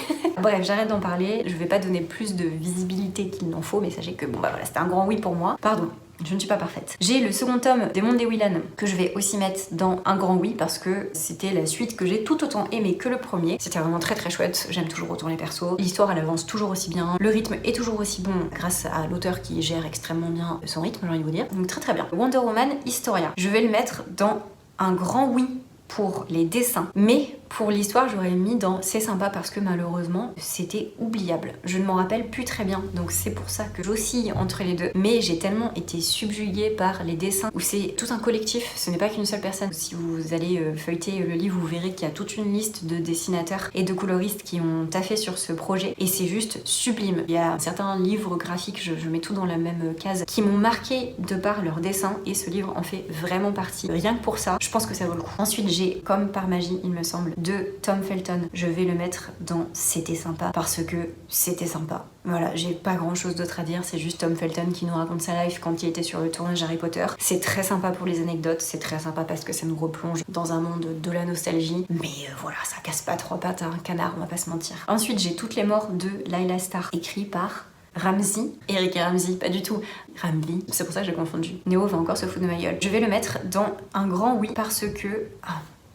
Bref, j'arrête d'en parler, je vais pas donner plus de visibilité qu'il n'en faut, mais sachez que bon bah voilà, c'était un grand oui pour moi. Pardon. Je ne suis pas parfaite. J'ai le second tome des Mondes des Willan que je vais aussi mettre dans un grand oui parce que c'était la suite que j'ai tout autant aimé que le premier. C'était vraiment très très chouette, j'aime toujours autant les persos. L'histoire elle avance toujours aussi bien, le rythme est toujours aussi bon grâce à l'auteur qui gère extrêmement bien son rythme, j'ai envie de vous dire. Donc très très bien. Wonder Woman Historia, je vais le mettre dans un grand oui pour les dessins, mais pour l'histoire j'aurais mis dans C'est sympa parce que malheureusement c'était oubliable, je ne m'en rappelle plus très bien, donc c'est pour ça que j'oscille entre les deux, mais j'ai tellement été subjuguée par les dessins où c'est tout un collectif, ce n'est pas qu'une seule personne. Si vous allez feuilleter le livre, vous verrez qu'il y a toute une liste de dessinateurs et de coloristes qui ont taffé sur ce projet et c'est juste sublime. Il y a certains livres graphiques, je mets tout dans la même case, qui m'ont marqué de par leurs dessins et ce livre en fait vraiment partie. Rien que pour ça, je pense que ça vaut le coup. Ensuite j'ai, comme par magie il me semble, de Tom Felton. Je vais le mettre dans C'était sympa parce que c'était sympa. Voilà, j'ai pas grand chose d'autre à dire, c'est juste Tom Felton qui nous raconte sa life quand il était sur le tournage Harry Potter. C'est très sympa pour les anecdotes, c'est très sympa parce que ça nous replonge dans un monde de la nostalgie. Mais voilà, ça casse pas trois pattes à un canard, on va pas se mentir. Ensuite, j'ai Toutes les morts de Laila Starr, écrit par Ramsey, Eric et Ramsey, pas du tout, Ramsey, c'est pour ça que j'ai confondu. Néo va encore se foutre de ma gueule. Je vais le mettre dans un grand oui parce que...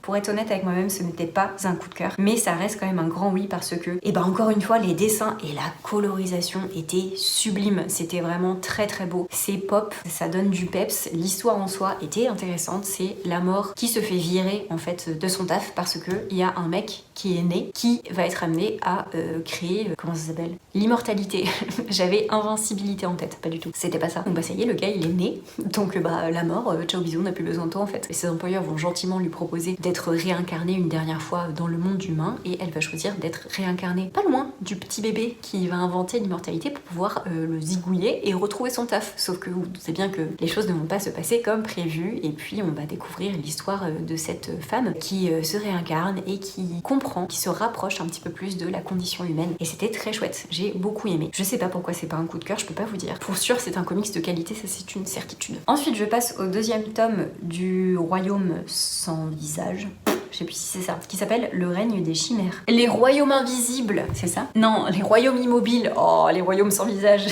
Pour être honnête avec moi-même, ce n'était pas un coup de cœur, mais ça reste quand même un grand oui parce que, et ben encore une fois, les dessins et la colorisation étaient sublimes. C'était vraiment très très beau. C'est pop, ça donne du peps. L'histoire en soi était intéressante. C'est la mort qui se fait virer en fait de son taf parce que il y a un mec qui est né qui va être amené à créer, comment ça s'appelle, l'immortalité. J'avais invincibilité en tête, pas du tout. C'était pas ça. Donc bah ça y est, le gars il est né, donc bah la mort, ciao bisous, on n'a plus besoin de toi en fait. Et ses employeurs vont gentiment lui proposer d'être réincarnée une dernière fois dans le monde humain et elle va choisir d'être réincarnée pas loin du petit bébé qui va inventer l'immortalité pour pouvoir le zigouiller et retrouver son taf. Sauf que vous savez bien que les choses ne vont pas se passer comme prévu et puis on va découvrir l'histoire de cette femme qui se réincarne et qui comprend, qui se rapproche un petit peu plus de la condition humaine et c'était très chouette. J'ai beaucoup aimé. Je sais pas pourquoi c'est pas un coup de cœur, je peux pas vous dire. Pour sûr c'est un comics de qualité, ça c'est une certitude. Ensuite je passe au deuxième tome du Royaume sans visage. Je sais plus si c'est ça, qui s'appelle Le règne des chimères. Les royaumes invisibles, c'est ça? Non, les royaumes immobiles. Oh, les royaumes sans visage.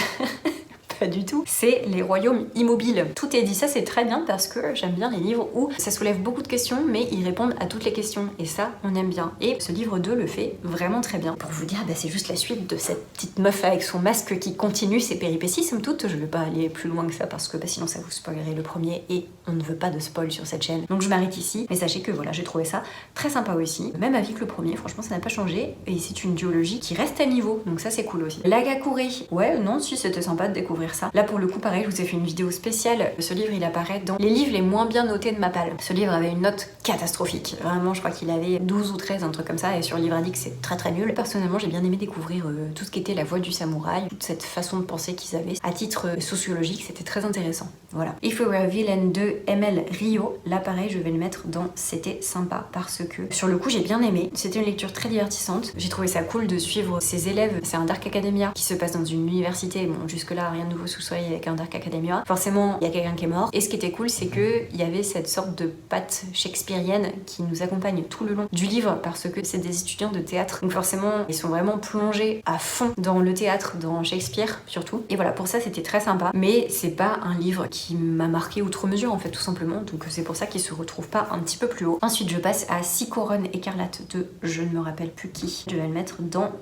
Pas du tout. C'est les royaumes immobiles. Tout est dit, ça c'est très bien parce que j'aime bien les livres où ça soulève beaucoup de questions mais ils répondent à toutes les questions et ça on aime bien. Et ce livre 2 le fait vraiment très bien. Pour vous dire, bah, c'est juste la suite de cette petite meuf avec son masque qui continue ses péripéties somme toute. Je vais pas aller plus loin que ça parce que bah, sinon ça vous spoilerait le premier et on ne veut pas de spoil sur cette chaîne. Donc je m'arrête ici mais sachez que voilà, j'ai trouvé ça très sympa aussi. Même avis que le premier, franchement ça n'a pas changé et c'est une duologie qui reste à niveau donc ça c'est cool aussi. L'Agakure, ouais non si c'était sympa de découvrir ça. Là pour le coup pareil, je vous ai fait une vidéo spéciale. Ce livre il apparaît dans les livres les moins bien notés de ma palle. Ce livre avait une note catastrophique. Vraiment je crois qu'il avait 12 ou 13, un truc comme ça et sur Livradix c'est très très nul. Personnellement j'ai bien aimé découvrir tout ce qui était la voix du samouraï, toute cette façon de penser qu'ils avaient à titre sociologique, c'était très intéressant. Voilà. If We Were a Villain de ML Rio, là pareil je vais le mettre dans C'était sympa parce que sur le coup j'ai bien aimé. C'était une lecture très divertissante. J'ai trouvé ça cool de suivre ses élèves. C'est un Dark Academia qui se passe dans une université. Bon jusque là rien de nouveau sous le soleil avec un Dark Academia. Forcément il y a quelqu'un qui est mort et ce qui était cool c'est que il y avait cette sorte de patte shakespearienne qui nous accompagne tout le long du livre parce que c'est des étudiants de théâtre donc forcément ils sont vraiment plongés à fond dans le théâtre, dans Shakespeare surtout et voilà pour ça c'était très sympa mais c'est pas un livre qui m'a marqué outre mesure en fait tout simplement donc c'est pour ça qu'il se retrouve pas un petit peu plus haut. Ensuite je passe à 6 couronnes écarlates de je ne me rappelle plus qui. Je vais le mettre dans...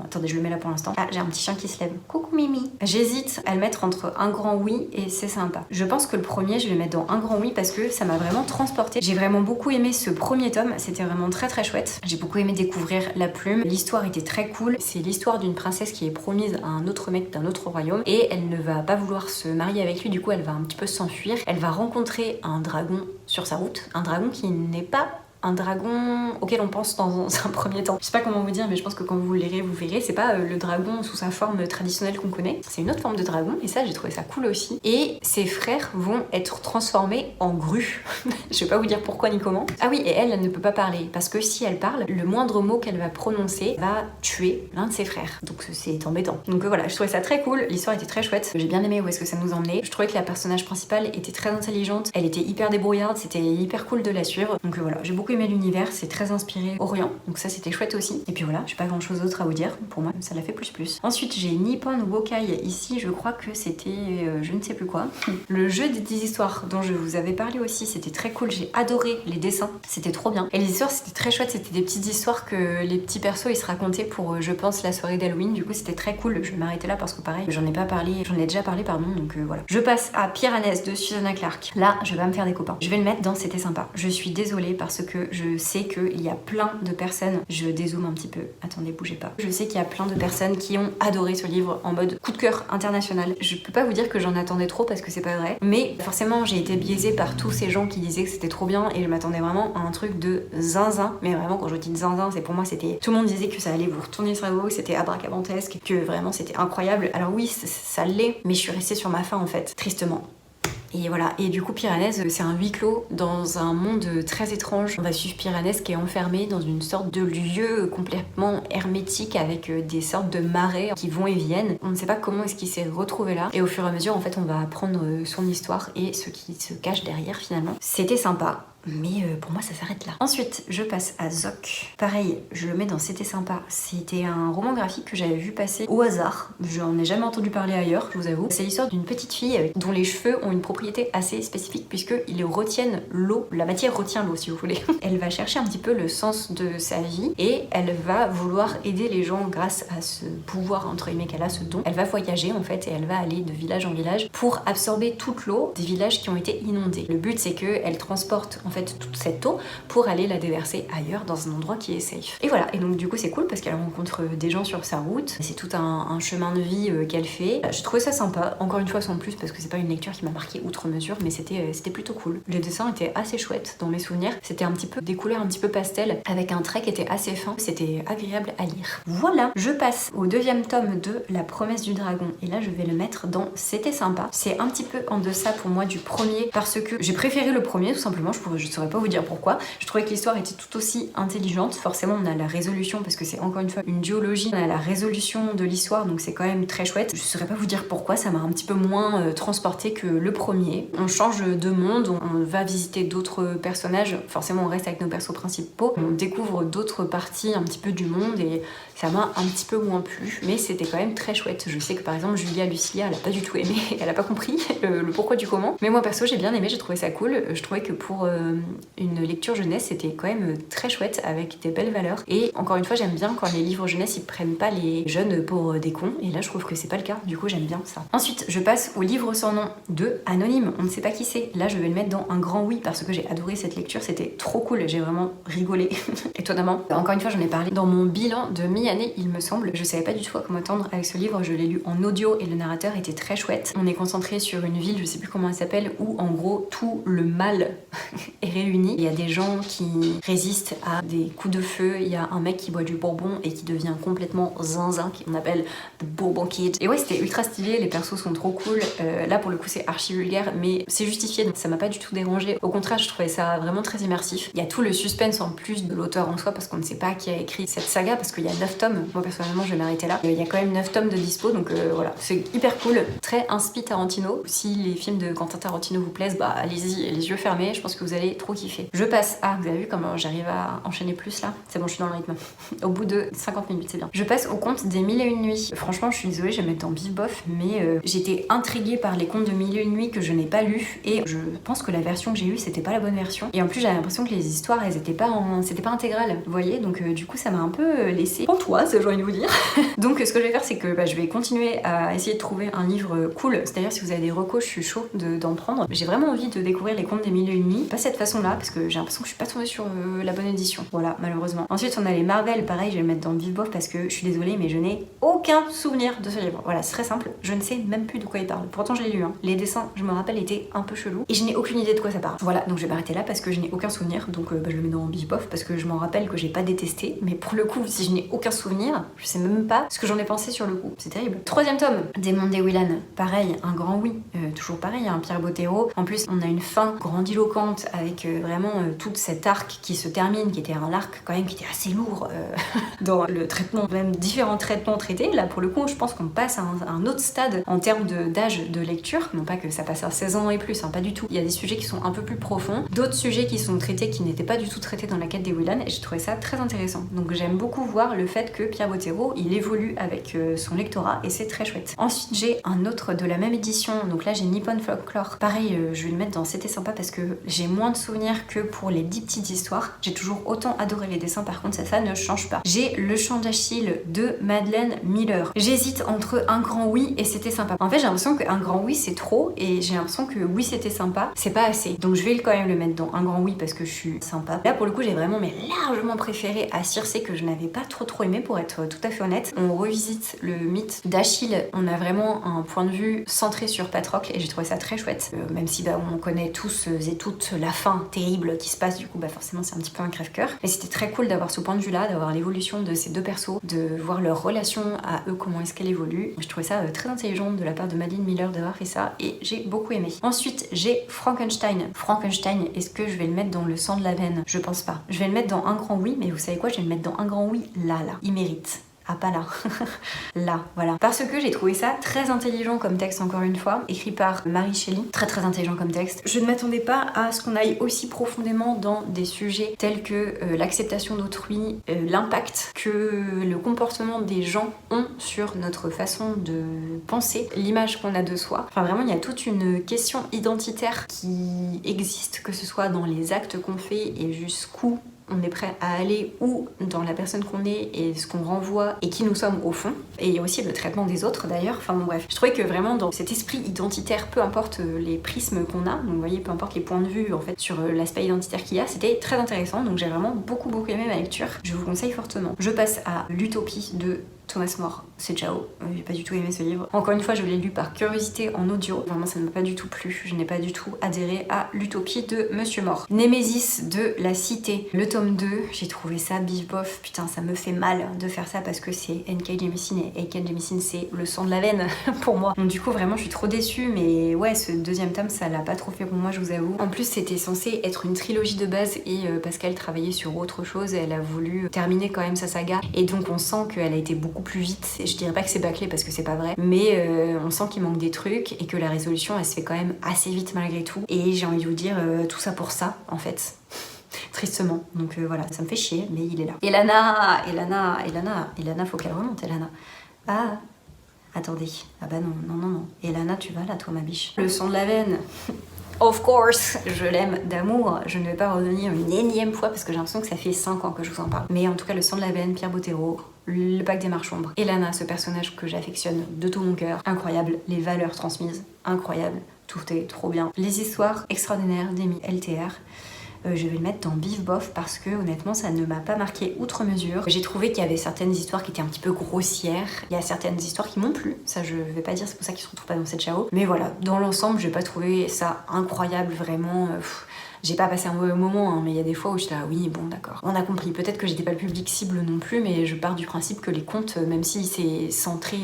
Attendez je le mets là pour l'instant. Ah j'ai un petit chien qui se lève. Coucou Mimi. J'hésite à le mettre entre un grand oui et c'est sympa. Je pense que le premier je vais le mettre dans un grand oui parce que ça m'a vraiment transporté. J'ai vraiment beaucoup aimé ce premier tome, c'était vraiment très très chouette. J'ai beaucoup aimé découvrir la plume. L'histoire était très cool. C'est l'histoire d'une princesse qui est promise à un autre mec d'un autre royaume et elle ne va pas vouloir se marier avec lui, du coup elle va un petit peu s'enfuir. Elle va rencontrer un dragon sur sa route, un dragon qui n'est pas un dragon auquel on pense dans un premier temps. Je sais pas comment vous dire mais je pense que quand vous le lirez vous verrez, c'est pas le dragon sous sa forme traditionnelle qu'on connaît, c'est une autre forme de dragon et ça j'ai trouvé ça cool aussi. Et ses frères vont être transformés en grues. Je vais pas vous dire pourquoi ni comment. Ah oui et elle ne peut pas parler parce que si elle parle, le moindre mot qu'elle va prononcer va tuer l'un de ses frères. Donc c'est embêtant. Donc voilà, je trouvais ça très cool, l'histoire était très chouette, j'ai bien aimé où est-ce que ça nous emmenait. Je trouvais que la personnage principale était très intelligente, elle était hyper débrouillarde, c'était hyper cool de la suivre. Donc voilà, j'ai beaucoup aimé l'univers, c'est très inspiré Orient, donc ça c'était chouette aussi. Et puis voilà, j'ai pas grand chose d'autre à vous dire, pour moi ça l'a fait plus. Ensuite j'ai Nippon Wokai, ici je crois que c'était je ne sais plus quoi. Le jeu des 10 histoires dont je vous avais parlé aussi, c'était très cool, j'ai adoré les dessins, c'était trop bien. Et les histoires c'était très chouette, c'était des petites histoires que les petits persos ils se racontaient pour je pense la soirée d'Halloween, du coup c'était très cool. Je vais m'arrêter là parce que pareil, j'en ai déjà parlé pardon, donc voilà. Je passe à Piranès de Susanna Clark. Là je vais pas me faire des copains, je vais le mettre dans C'était sympa. Je suis désolée parce que je sais qu'il y a plein de personnes, je dézoome un petit peu, attendez bougez pas, je sais qu'il y a plein de personnes qui ont adoré ce livre en mode coup de cœur international. Je peux pas vous dire que j'en attendais trop parce que c'est pas vrai, mais forcément j'ai été biaisée par tous ces gens qui disaient que c'était trop bien et je m'attendais vraiment à un truc de zinzin, mais vraiment quand je dis zinzin c'est pour moi c'était, tout le monde disait que ça allait vous retourner le cerveau, que c'était abracabantesque, que vraiment c'était incroyable. Alors oui ça l'est, mais je suis restée sur ma faim en fait, tristement. Et voilà, et du coup Piranèse, c'est un huis clos dans un monde très étrange. On va suivre Piranèse qui est enfermé dans une sorte de lieu complètement hermétique avec des sortes de marais qui vont et viennent. On ne sait pas comment est-ce qu'il s'est retrouvé là. Et au fur et à mesure, en fait, on va apprendre son histoire et ce qui se cache derrière finalement. C'était sympa. Mais pour moi ça s'arrête là. Ensuite je passe à Zoc. Pareil, je le mets dans C'était sympa. C'était un roman graphique que j'avais vu passer au hasard. J'en ai jamais entendu parler ailleurs, je vous avoue. C'est l'histoire d'une petite fille dont les cheveux ont une propriété assez spécifique puisqu'ils retiennent l'eau. La matière retient l'eau si vous voulez. Elle va chercher un petit peu le sens de sa vie et elle va vouloir aider les gens grâce à ce pouvoir entre guillemets qu'elle a, ce don. Elle va voyager en fait et elle va aller de village en village pour absorber toute l'eau des villages qui ont été inondés. Le but c'est qu'elle transporte en fait toute cette eau pour aller la déverser ailleurs dans un endroit qui est safe. Et voilà, et donc du coup c'est cool parce qu'elle rencontre des gens sur sa route, c'est tout un chemin de vie qu'elle fait. J'ai trouvé ça sympa, encore une fois sans plus parce que c'est pas une lecture qui m'a marqué outre mesure, mais c'était plutôt cool. Les dessins étaient assez chouettes dans mes souvenirs, c'était un petit peu des couleurs un petit peu pastel avec un trait qui était assez fin, c'était agréable à lire. Voilà, je passe au deuxième tome de La Promesse du Dragon et là je vais le mettre dans C'était sympa. C'est un petit peu en deçà pour moi du premier parce que j'ai préféré le premier tout simplement, je saurais pas vous dire pourquoi. Je trouvais que l'histoire était tout aussi intelligente. Forcément, on a la résolution parce que c'est encore une fois une duologie. On a la résolution de l'histoire, donc c'est quand même très chouette. Je saurais pas vous dire pourquoi, ça m'a un petit peu moins transporté que le premier. On change de monde, on va visiter d'autres personnages. Forcément, on reste avec nos persos principaux. On découvre d'autres parties un petit peu du monde et ça m'a un petit peu moins plu, mais c'était quand même très chouette. Je sais que par exemple Julia Lucilia, elle a pas du tout aimé, elle a pas compris le pourquoi du comment. Mais moi perso, j'ai bien aimé, j'ai trouvé ça cool. Je trouvais que pour une lecture jeunesse, c'était quand même très chouette avec des belles valeurs. Et encore une fois, j'aime bien quand les livres jeunesse ils prennent pas les jeunes pour des cons. Et là, je trouve que c'est pas le cas. Du coup, j'aime bien ça. Ensuite, je passe au livre sans nom de Anonyme. On ne sait pas qui c'est. Là, je vais le mettre dans un grand oui parce que j'ai adoré cette lecture. C'était trop cool. J'ai vraiment rigolé. Étonnamment. Encore une fois, j'en ai parlé dans mon bilan de mi-année, il me semble. Je savais pas du tout à quoi m'attendre avec ce livre. Je l'ai lu en audio et le narrateur était très chouette. On est concentré sur une ville, je sais plus comment elle s'appelle, où en gros tout le mal est réuni. Il y a des gens qui résistent à des coups de feu. Il y a un mec qui boit du bourbon et qui devient complètement zinzin, qu'on appelle The Bourbon Kid. Et ouais, c'était ultra stylé. Les persos sont trop cool. Là, pour le coup, c'est archi vulgaire, mais c'est justifié. Donc ça m'a pas du tout dérangé. Au contraire, je trouvais ça vraiment très immersif. Il y a tout le suspense en plus de l'auteur en soi parce qu'on ne sait pas qui a écrit cette saga parce qu'il y a 9 tomes. Moi, personnellement, je vais m'arrêter là. Il y a quand même 9 tomes de dispo, donc voilà. C'est hyper cool. Très inspi Tarantino. Si les films de Quentin Tarantino vous plaisent, bah allez-y, les yeux fermés. Je pense que vous allez trop kiffer. Je passe à... Vous avez vu comment j'arrive à enchaîner plus là? C'est bon, je suis dans le rythme. Au bout de 50 minutes, c'est bien. Je passe au conte des Mille et Une Nuits. Franchement, je suis désolée, je vais mettre en bif bof, mais j'étais intriguée par les contes de Mille et Une Nuits que je n'ai pas lus et je pense que la version que j'ai eue, c'était pas la bonne version. Et en plus, j'avais l'impression que les histoires, elles étaient pas c'était pas intégral, vous voyez? Donc du coup, ça m'a un peu laissé pantoise, j'ai envie de vous dire. Donc ce que je vais faire, c'est que je vais continuer à essayer de trouver un livre cool. C'est-à-dire, si vous avez des recos, je suis chaud d'en prendre. J'ai vraiment envie de découvrir les contes des Mille et Une Nuits. Pas cette façon-là, parce que j'ai l'impression que je suis pas tombée sur la bonne édition. Voilà, malheureusement. Ensuite, on a les Marvel, pareil, je vais le mettre dans le bif-bof parce que je suis désolée, mais je n'ai aucun souvenir de ce livre. Voilà, c'est très simple, je ne sais même plus de quoi il parle. Pourtant, je l'ai lu, hein. Les dessins, je me rappelle, étaient un peu chelous et je n'ai aucune idée de quoi ça parle. Voilà, donc je vais m'arrêter là parce que je n'ai aucun souvenir. Donc je le mets dans le bif-bof parce que je m'en rappelle que j'ai pas détesté. Mais pour le coup, si je n'ai aucun souvenir, je sais même pas ce que j'en ai pensé sur le coup. C'est terrible. Troisième tome, Démon des Willan. Pareil, un grand oui. Toujours pareil, hein, Pierre Bottero. En plus, on a une fin grandiloquente avec vraiment tout cet arc qui se termine, qui était un arc quand même qui était assez lourd dans le traitement, même différents traitements traités. Là, pour le coup, je pense qu'on passe à un autre stade en termes d'âge de lecture. Non pas que ça passe à 16 ans et plus, hein, pas du tout. Il y a des sujets qui sont un peu plus profonds, d'autres sujets qui sont traités qui n'étaient pas du tout traités dans la quête des Willan, et j'ai trouvé ça très intéressant. Donc j'aime beaucoup voir le fait que Pierre Bottero, il évolue avec son lectorat, et c'est très chouette. Ensuite, j'ai un autre de la même édition, donc là j'ai Nippon Folklore. Pareil, je vais le mettre dans C'était sympa parce que j'ai moins de souvenirs que pour les 10 petites histoires. J'ai toujours autant adoré les dessins, par contre ça ne change pas. J'ai Le Chant d'Achille de Madeleine Miller. J'hésite entre un grand oui et C'était sympa. En fait, j'ai l'impression qu'un grand oui c'est trop, et j'ai l'impression que oui c'était sympa, c'est pas assez. Donc je vais quand même le mettre dans un grand oui parce que je suis sympa. Là pour le coup, j'ai vraiment mais largement préféré à Circé que je n'avais pas trop aimé. aimé pour être tout à fait honnête. On revisite le mythe d'Achille, on a vraiment un point de vue centré sur Patrocle et j'ai trouvé ça très chouette. Même si on connaît tous et toutes la fin terrible qui se passe, du coup forcément c'est un petit peu un crève-cœur. Mais c'était très cool d'avoir ce point de vue là, d'avoir l'évolution de ces deux persos, de voir leur relation à eux, comment est-ce qu'elle évolue. Je trouvais ça très intelligent de la part de Madeline Miller d'avoir fait ça et j'ai beaucoup aimé. Ensuite j'ai Frankenstein. Frankenstein, est-ce que je vais le mettre dans le sang de la veine? Je pense pas. Je vais le mettre dans un grand oui, mais vous savez quoi, je vais le mettre dans un grand oui là. Il mérite. Ah pas là, là, voilà. Parce que j'ai trouvé ça très intelligent comme texte encore une fois, écrit par Mary Shelley, très intelligent comme texte. Je ne m'attendais pas à ce qu'on aille aussi profondément dans des sujets tels que l'acceptation d'autrui, l'impact que le comportement des gens ont sur notre façon de penser, l'image qu'on a de soi. Enfin vraiment il y a toute une question identitaire qui existe, que ce soit dans les actes qu'on fait et jusqu'où on est prêt à aller, ou dans la personne qu'on est et ce qu'on renvoie et qui nous sommes au fond. Et il y a aussi le traitement des autres d'ailleurs. Enfin bon bref, je trouvais que vraiment dans cet esprit identitaire, peu importe les prismes qu'on a, donc vous voyez, peu importe les points de vue en fait sur l'aspect identitaire qu'il y a, c'était très intéressant. Donc j'ai vraiment beaucoup aimé ma lecture. Je vous conseille fortement. Je passe à l'Utopie de Thomas More, c'est ciao. J'ai pas du tout aimé ce livre. Encore une fois, je l'ai lu par curiosité en audio. Vraiment, ça ne m'a pas du tout plu. Je n'ai pas du tout adhéré à l'Utopie de Monsieur More. Némésis de La Cité, le tome 2. J'ai trouvé ça bif bof. Putain, ça me fait mal de faire ça parce que c'est N.K. Jemisin et N.K. Jemisin, c'est le sang de la veine pour moi. Donc du coup, vraiment, je suis trop déçue. Mais ouais, ce deuxième tome, ça l'a pas trop fait pour moi, je vous avoue. En plus, c'était censé être une trilogie de base et parce qu'elle travaillait sur autre chose, elle a voulu terminer quand même sa saga. Et donc, on sent qu'elle a été beaucoup plus vite. Et je dirais pas que c'est bâclé parce que c'est pas vrai, mais on sent qu'il manque des trucs et que la résolution elle se fait quand même assez vite malgré tout. Et j'ai envie de vous dire tout ça pour ça en fait. Tristement. Donc voilà, ça me fait chier, mais il est là. Elana, faut qu'elle remonte, Elana. Ah, attendez. Ah bah non. Elana, tu vas là, toi, ma biche. Le son de la veine. Of course, je l'aime d'amour. Je ne vais pas revenir une énième fois parce que j'ai l'impression que ça fait 5 ans que je vous en parle. Mais en tout cas, le sang de la veine, Pierre Bottero, le pacte des marches ombres. Elana, ce personnage que j'affectionne de tout mon cœur. Incroyable. Les valeurs transmises, incroyable. Tout est trop bien. Les histoires extraordinaires d'Amy LTR. Je vais le mettre dans bif bof parce que honnêtement ça ne m'a pas marqué outre mesure. J'ai trouvé qu'il y avait certaines histoires qui étaient un petit peu grossières. Il y a certaines histoires qui m'ont plu, ça je vais pas dire, c'est pour ça qu'ils se retrouvent pas dans cette chao. Mais voilà, dans l'ensemble j'ai pas trouvé ça incroyable vraiment. J'ai pas passé un mauvais moment, hein, mais il y a des fois où j'étais là, oui, bon, d'accord. On a compris, peut-être que j'étais pas le public cible non plus, mais je pars du principe que les contes, même si c'est centré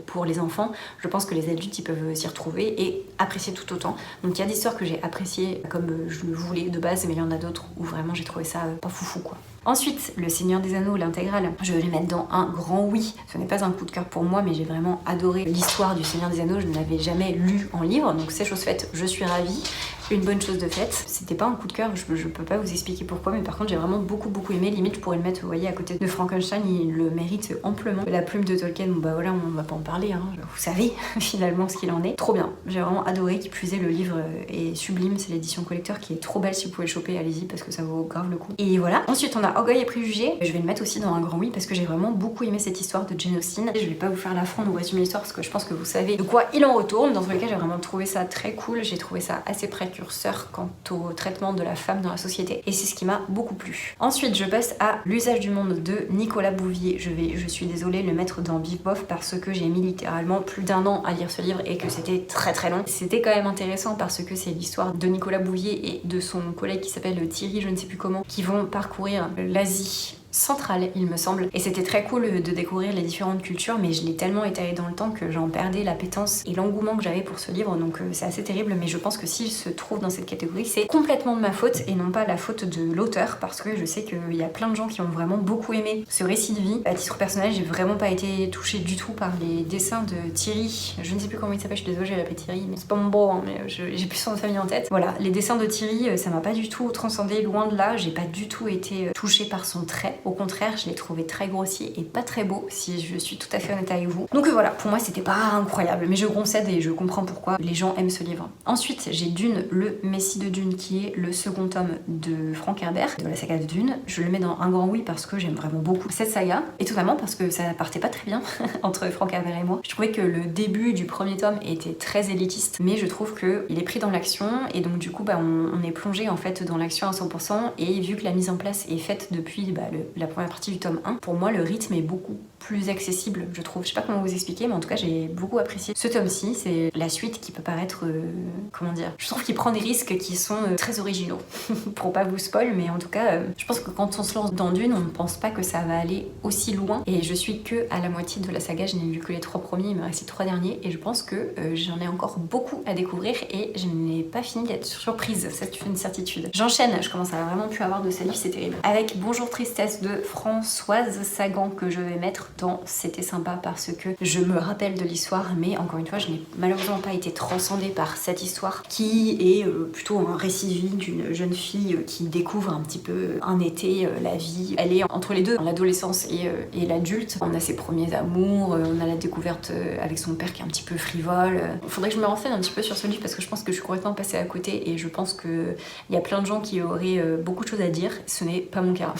pour les enfants, je pense que les adultes, ils peuvent s'y retrouver et apprécier tout autant. Donc il y a des histoires que j'ai appréciées comme je le voulais de base, mais il y en a d'autres où vraiment j'ai trouvé ça pas foufou, quoi. Ensuite, Le Seigneur des Anneaux, l'intégrale, je vais les mettre dans un grand oui. Ce n'est pas un coup de cœur pour moi, mais j'ai vraiment adoré l'histoire du Seigneur des Anneaux. Je ne l'avais jamais lu en livre, donc c'est chose faite, je suis ravie. Une bonne chose de faite. C'était pas un coup de cœur, je peux pas vous expliquer pourquoi, mais par contre j'ai vraiment beaucoup aimé. Limite, je pourrais le mettre, vous voyez, à côté de Frankenstein, il le mérite amplement. La plume de Tolkien, bon bah voilà, on va pas en parler, hein. Vous savez finalement ce qu'il en est. Trop bien, j'ai vraiment adoré. Qui plus est, le livre est sublime, c'est l'édition collector qui est trop belle. Si vous pouvez le choper, allez-y parce que ça vaut grave le coup. Et voilà. Ensuite, on a Orgueil et Préjugés. Je vais le mettre aussi dans un grand oui parce que j'ai vraiment beaucoup aimé cette histoire de Jane Austen. Je vais pas vous faire l'affront de vous résumer l'histoire parce que je pense que vous savez de quoi il en retourne. Dans tous les cas, j'ai vraiment trouvé ça très cool. J'ai trouvé ça assez précurseur quant au traitement de la femme dans la société et c'est ce qui m'a beaucoup plu. Ensuite, je passe à L'usage du monde de Nicolas Bouvier. Je suis désolée, le mettre dans bif bof parce que j'ai mis littéralement plus d'1 an à lire ce livre et que c'était très long. C'était quand même intéressant parce que c'est l'histoire de Nicolas Bouvier et de son collègue qui s'appelle Thierry, je ne sais plus comment, qui vont parcourir l'Asie centrale, il me semble. Et c'était très cool de découvrir les différentes cultures, mais je l'ai tellement étalé dans le temps que j'en perdais l'appétence et l'engouement que j'avais pour ce livre, donc c'est assez terrible, mais je pense que s'il se trouve dans cette catégorie, c'est complètement de ma faute et non pas la faute de l'auteur, parce que je sais qu'il y a plein de gens qui ont vraiment beaucoup aimé ce récit de vie. À titre personnel, j'ai vraiment pas été touchée du tout par les dessins de Thierry, je ne sais plus comment il s'appelle, je suis désolée, j'ai appelé Thierry, mais c'est pas mon beau, hein, mais j'ai plus son nom de famille en tête. Voilà, les dessins de Thierry, ça m'a pas du tout transcendé, loin de là, j'ai pas du tout été touchée par son trait. Au contraire, je l'ai trouvé très grossier et pas très beau, si je suis tout à fait honnête avec vous. Donc voilà, pour moi c'était pas incroyable, mais je concède et je comprends pourquoi les gens aiment ce livre. Ensuite, j'ai Dune, le Messie de Dune, qui est le second tome de Frank Herbert, de la saga de Dune. Je le mets dans un grand oui parce que j'aime vraiment beaucoup cette saga, et totalement parce que ça partait pas très bien entre Frank Herbert et moi. Je trouvais que le début du premier tome était très élitiste, mais je trouve qu'il est pris dans l'action, et donc du coup on est plongé en fait dans l'action à 100%, et vu que la mise en place est faite depuis le la première partie du tome 1. Pour moi, le rythme est beaucoup plus accessible, je trouve. Je sais pas comment vous expliquer, mais en tout cas, j'ai beaucoup apprécié ce tome-ci. C'est la suite qui peut paraître... comment dire? Je trouve qu'il prend des risques qui sont très originaux. Pour pas vous spoil, mais en tout cas, je pense que quand on se lance dans Dune, on ne pense pas que ça va aller aussi loin. Et je suis que à la moitié de la saga, je n'ai lu que les 3 premiers, il me reste les 3 derniers. Et je pense que j'en ai encore beaucoup à découvrir et je n'ai pas fini d'être surprise. C'est une certitude. J'enchaîne, je commence à vraiment plus avoir de salive, c'est terrible. Avec Bonjour Tristesse de Françoise Sagan que je vais mettre dans C'était sympa parce que je me rappelle de l'histoire, mais encore une fois, je n'ai malheureusement pas été transcendée par cette histoire qui est plutôt un récit de vie d'une jeune fille qui découvre un petit peu un été, la vie. Elle est entre les deux, l'adolescence et l'adulte. On a ses premiers amours, on a la découverte avec son père qui est un petit peu frivole. Il faudrait que je me renseigne un petit peu sur ce livre parce que je pense que je suis complètement passée à côté et je pense qu'il y a plein de gens qui auraient beaucoup de choses à dire. Ce n'est pas mon cas.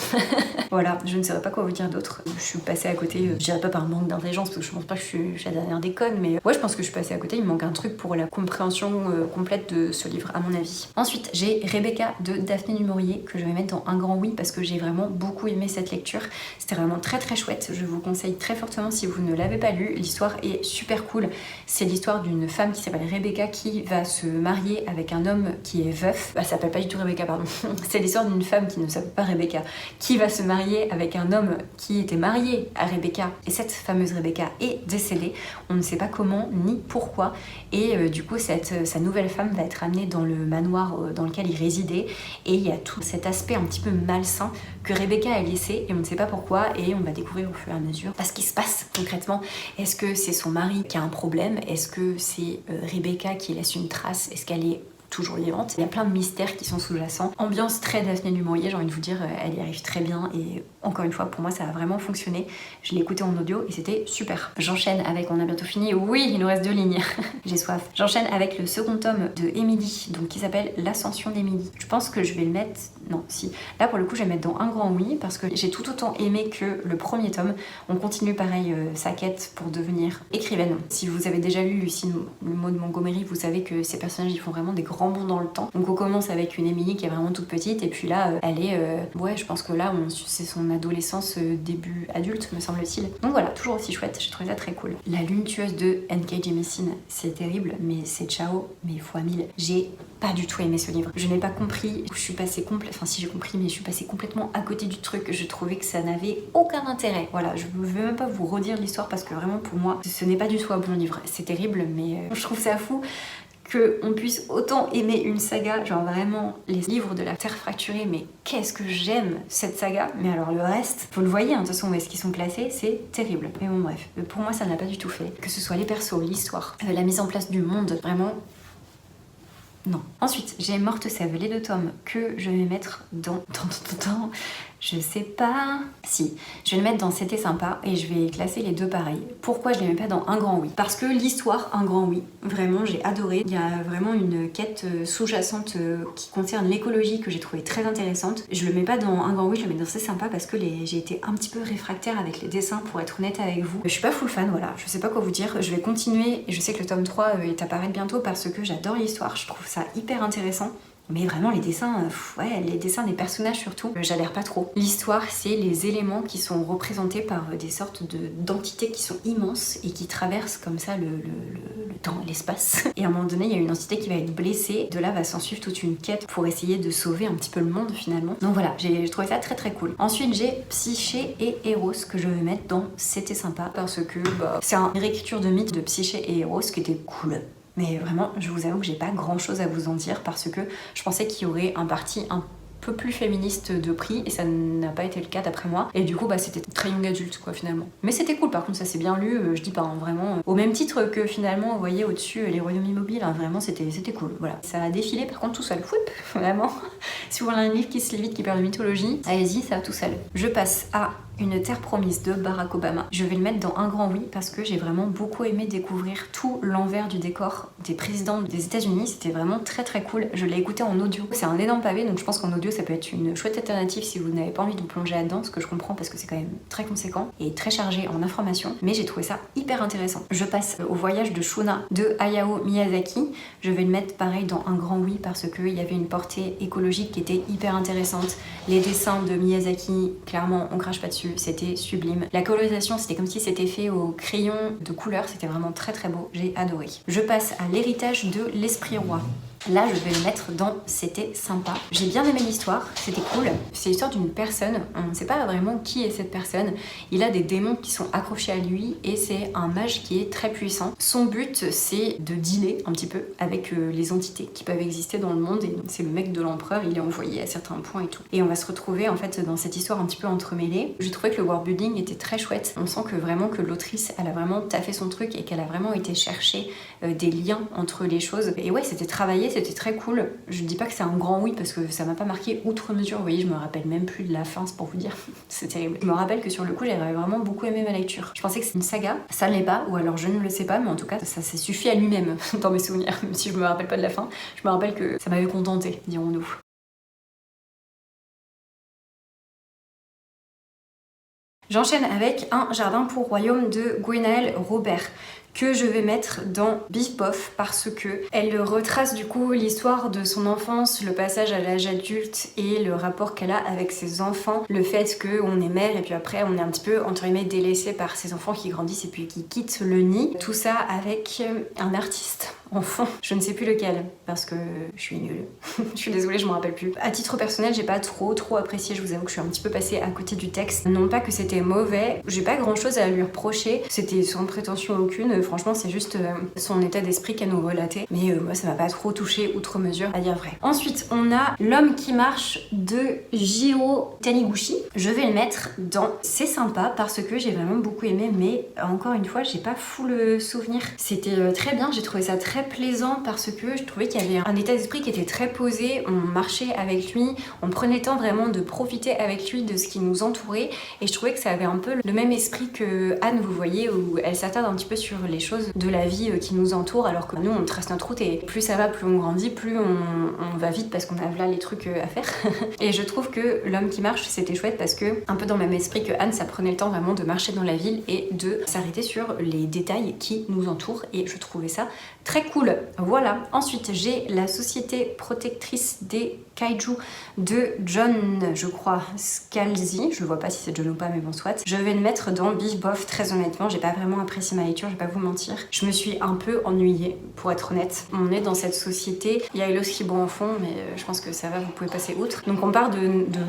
Voilà, je ne saurais pas quoi vous dire d'autre. Je suis passée à côté, je dirais pas par manque d'intelligence parce que je pense pas que je suis la dernière des connes, mais ouais, je pense que je suis passée à côté. Il me manque un truc pour la compréhension complète de ce livre, à mon avis. Ensuite, j'ai Rebecca de Daphné du Maurier que je vais mettre dans un grand oui parce que j'ai vraiment beaucoup aimé cette lecture. C'était vraiment très très chouette. Je vous conseille très fortement si vous ne l'avez pas lu. L'histoire est super cool. C'est l'histoire d'une femme qui s'appelle Rebecca qui va se marier avec un homme qui est veuf. Ça s'appelle pas du tout Rebecca, pardon. C'est l'histoire d'une femme qui ne s'appelle pas Rebecca qui va se marier avec un homme qui était marié à Rebecca. Et cette fameuse Rebecca est décédée. On ne sait pas comment ni pourquoi. Et du coup, sa nouvelle femme va être amenée dans le manoir dans lequel il résidait. Et il y a tout cet aspect un petit peu malsain que Rebecca a laissé et on ne sait pas pourquoi. Et on va découvrir au fur et à mesure ce qui se passe concrètement. Est-ce que c'est son mari qui a un problème? Est-ce que c'est Rebecca qui laisse une trace? Est-ce qu'elle est toujours vivante? Il y a plein de mystères qui sont sous-jacents. Ambiance très Daphné du Maurier, j'ai envie de vous dire, elle y arrive très bien et encore une fois, pour moi, ça a vraiment fonctionné. Je l'ai écouté en audio et c'était super. J'enchaîne avec, on a bientôt fini, oui, il nous reste 2 lignes, j'ai soif. J'enchaîne avec le second tome de Émilie, donc qui s'appelle L'Ascension d'Émilie. Je pense que je vais le mettre, non, si. Là, pour le coup, je vais le mettre dans un grand oui parce que j'ai tout autant aimé que le premier tome. On continue pareil sa quête pour devenir écrivaine. Si vous avez déjà lu Lucie Maud Montgomery, vous savez que ces personnages, ils font vraiment des grands bonds dans le temps. Donc on commence avec une Émilie qui est vraiment toute petite et puis là, elle est, ouais, je pense que là, c'est son adolescence début adulte, me semble-t-il. Donc voilà, toujours aussi chouette, j'ai trouvé ça très cool. La Lune tueuse de N.K. Jemisin, c'est terrible, mais c'est ciao, mais fois 1000. J'ai pas du tout aimé ce livre. Je n'ai pas compris, je suis passée enfin si j'ai compris, mais je suis passée complètement à côté du truc. Je trouvais que ça n'avait aucun intérêt. Voilà, je ne vais même pas vous redire l'histoire parce que vraiment pour moi, ce n'est pas du tout un bon livre. C'est terrible, mais je trouve ça fou qu'on puisse autant aimer une saga, genre vraiment les livres de la Terre fracturée, mais qu'est-ce que j'aime cette saga. Mais alors le reste, vous le voyez, hein, de toute façon où est-ce qu'ils sont classés, c'est terrible. Mais bon bref, pour moi ça n'a pas du tout fait. Que ce soit les persos, l'histoire, la mise en place du monde, vraiment... non. Ensuite, j'ai Morte Sève, les 2 tomes que je vais mettre dans... Je sais pas... Si, je vais le mettre dans C'était sympa et je vais classer les 2 pareils. Pourquoi je les mets pas dans un grand oui? Parce que l'histoire, un grand oui. Vraiment, j'ai adoré. Il y a vraiment une quête sous-jacente qui concerne l'écologie que j'ai trouvé très intéressante. Je le mets pas dans un grand oui, je le mets dans C'est sympa parce que j'ai été un petit peu réfractaire avec les dessins pour être honnête avec vous. Je suis pas full fan, voilà. Je sais pas quoi vous dire. Je vais continuer et je sais que le tome 3 est à paraître bientôt parce que j'adore l'histoire. Je trouve ça hyper intéressant. Mais vraiment les dessins, ouais, les dessins des personnages surtout, j'adhère pas trop. L'histoire, c'est les éléments qui sont représentés par des sortes d'entités qui sont immenses et qui traversent comme ça le temps et l'espace. Et à un moment donné, il y a une entité qui va être blessée. De là va s'en suivre toute une quête pour essayer de sauver un petit peu le monde finalement. Donc voilà, j'ai trouvé ça très très cool. Ensuite, j'ai Psyché et Eros que je vais mettre dans C'était sympa parce que c'est une réécriture de mythe de Psyché et Eros qui était cool. Mais vraiment, je vous avoue que j'ai pas grand chose à vous en dire parce que je pensais qu'il y aurait un parti un peu plus féministe de prix et ça n'a pas été le cas d'après moi. Et du coup, c'était très young adulte quoi finalement. Mais c'était cool, par contre ça s'est bien lu, je dis pas, hein, vraiment. Au même titre que finalement, vous voyez au-dessus les royaumes immobiles, hein, vraiment c'était cool. Voilà. Ça a défilé par contre tout seul. Fouip, vraiment. Si vous voulez un livre qui se lit vite, qui parle de mythologie, allez-y, ça va tout seul. Je passe à Une Terre promise de Barack Obama. Je vais le mettre dans un grand oui parce que j'ai vraiment beaucoup aimé découvrir tout l'envers du décor des présidents des États-Unis. C'était vraiment très très cool. Je l'ai écouté en audio. C'est un énorme pavé, donc je pense qu'en audio ça peut être une chouette alternative si vous n'avez pas envie de vous plonger là-dedans, ce que je comprends parce que c'est quand même très conséquent et très chargé en informations. Mais j'ai trouvé ça hyper intéressant. Je passe au Voyage de Shuna de Hayao Miyazaki. Je vais le mettre pareil dans un grand oui parce qu'il y avait une portée écologique qui était hyper intéressante. Les dessins de Miyazaki, clairement, on crache pas dessus, c'était sublime. La colorisation, c'était comme si c'était fait au crayon de couleur, c'était vraiment très très beau, j'ai adoré. Je passe à l'héritage de l'Esprit Roi. Là, je vais le mettre dans C'était sympa. J'ai bien aimé l'histoire, c'était cool. C'est l'histoire d'une personne, on ne sait pas vraiment qui est cette personne. Il a des démons qui sont accrochés à lui et c'est un mage qui est très puissant. Son but, c'est de dealer un petit peu avec les entités qui peuvent exister dans le monde. Et donc, c'est le mec de l'empereur, il est envoyé à certains points et tout. Et on va se retrouver en fait dans cette histoire un petit peu entremêlée. J'ai trouvé que le worldbuilding était très chouette. On sent que vraiment que l'autrice, elle a vraiment taffé son truc et qu'elle a vraiment été chercher des liens entre les choses. Et ouais, c'était travaillé, c'était très cool. Je dis pas que c'est un grand oui parce que ça m'a pas marqué outre mesure. Vous voyez, je me rappelle même plus de la fin, c'est pour vous dire. C'est terrible. Je me rappelle que sur le coup, j'avais vraiment beaucoup aimé ma lecture. Je pensais que c'est une saga. Ça ne l'est pas, ou alors je ne le sais pas, mais en tout cas, ça s'est suffi à lui-même dans mes souvenirs. Même si je me rappelle pas de la fin, je me rappelle que ça m'avait contenté, dirons-nous. J'enchaîne avec Un jardin pour royaume de Gwenaël Robert, que je vais mettre dans Bif Bof parce que elle retrace du coup l'histoire de son enfance, le passage à l'âge adulte et le rapport qu'elle a avec ses enfants, le fait qu'on est mère et puis après on est un petit peu entre guillemets délaissé par ses enfants qui grandissent et puis qui quittent le nid, tout ça avec un artiste en fond, je ne sais plus lequel parce que je suis nulle. Je suis désolée, je me rappelle plus. À titre personnel, j'ai pas trop apprécié, je vous avoue que je suis un petit peu passée à côté du texte. Non pas que c'était mauvais, j'ai pas grand chose à lui reprocher, c'était sans prétention aucune, franchement c'est juste son état d'esprit qu'elle nous relatait. Mais moi ça m'a pas trop touché outre mesure, à dire vrai. Ensuite on a L'homme qui marche de Jiro Taniguchi. Je vais le mettre dans C'est sympa parce que j'ai vraiment beaucoup aimé, mais encore une fois j'ai pas full souvenir. C'était très bien, j'ai trouvé ça très plaisant parce que je trouvais qu'il y avait un état d'esprit qui était très posé, on marchait avec lui, on prenait le temps vraiment de profiter avec lui de ce qui nous entourait et je trouvais que ça avait un peu le même esprit que Anne, vous voyez, où elle s'attarde un petit peu sur les choses de la vie qui nous entoure alors que nous on trace notre route et plus ça va, plus on grandit, plus on va vite parce qu'on a là les trucs à faire. Et je trouve que L'homme qui marche c'était chouette parce que un peu dans le même esprit que Anne, ça prenait le temps vraiment de marcher dans la ville et de s'arrêter sur les détails qui nous entourent et je trouvais ça très cool. Voilà. Ensuite, j'ai La société protectrice des kaiju de John, je crois, Scalzi. Je vois pas si c'est John ou pas, mais bon, soit. Je vais le mettre dans Bif Bof. Très honnêtement, j'ai pas vraiment apprécié ma lecture, je vais pas vous mentir. Je me suis un peu ennuyée, pour être honnête. On est dans cette société. Il y a Elos qui boit en fond, mais je pense que ça va, vous pouvez passer outre. Donc, on part de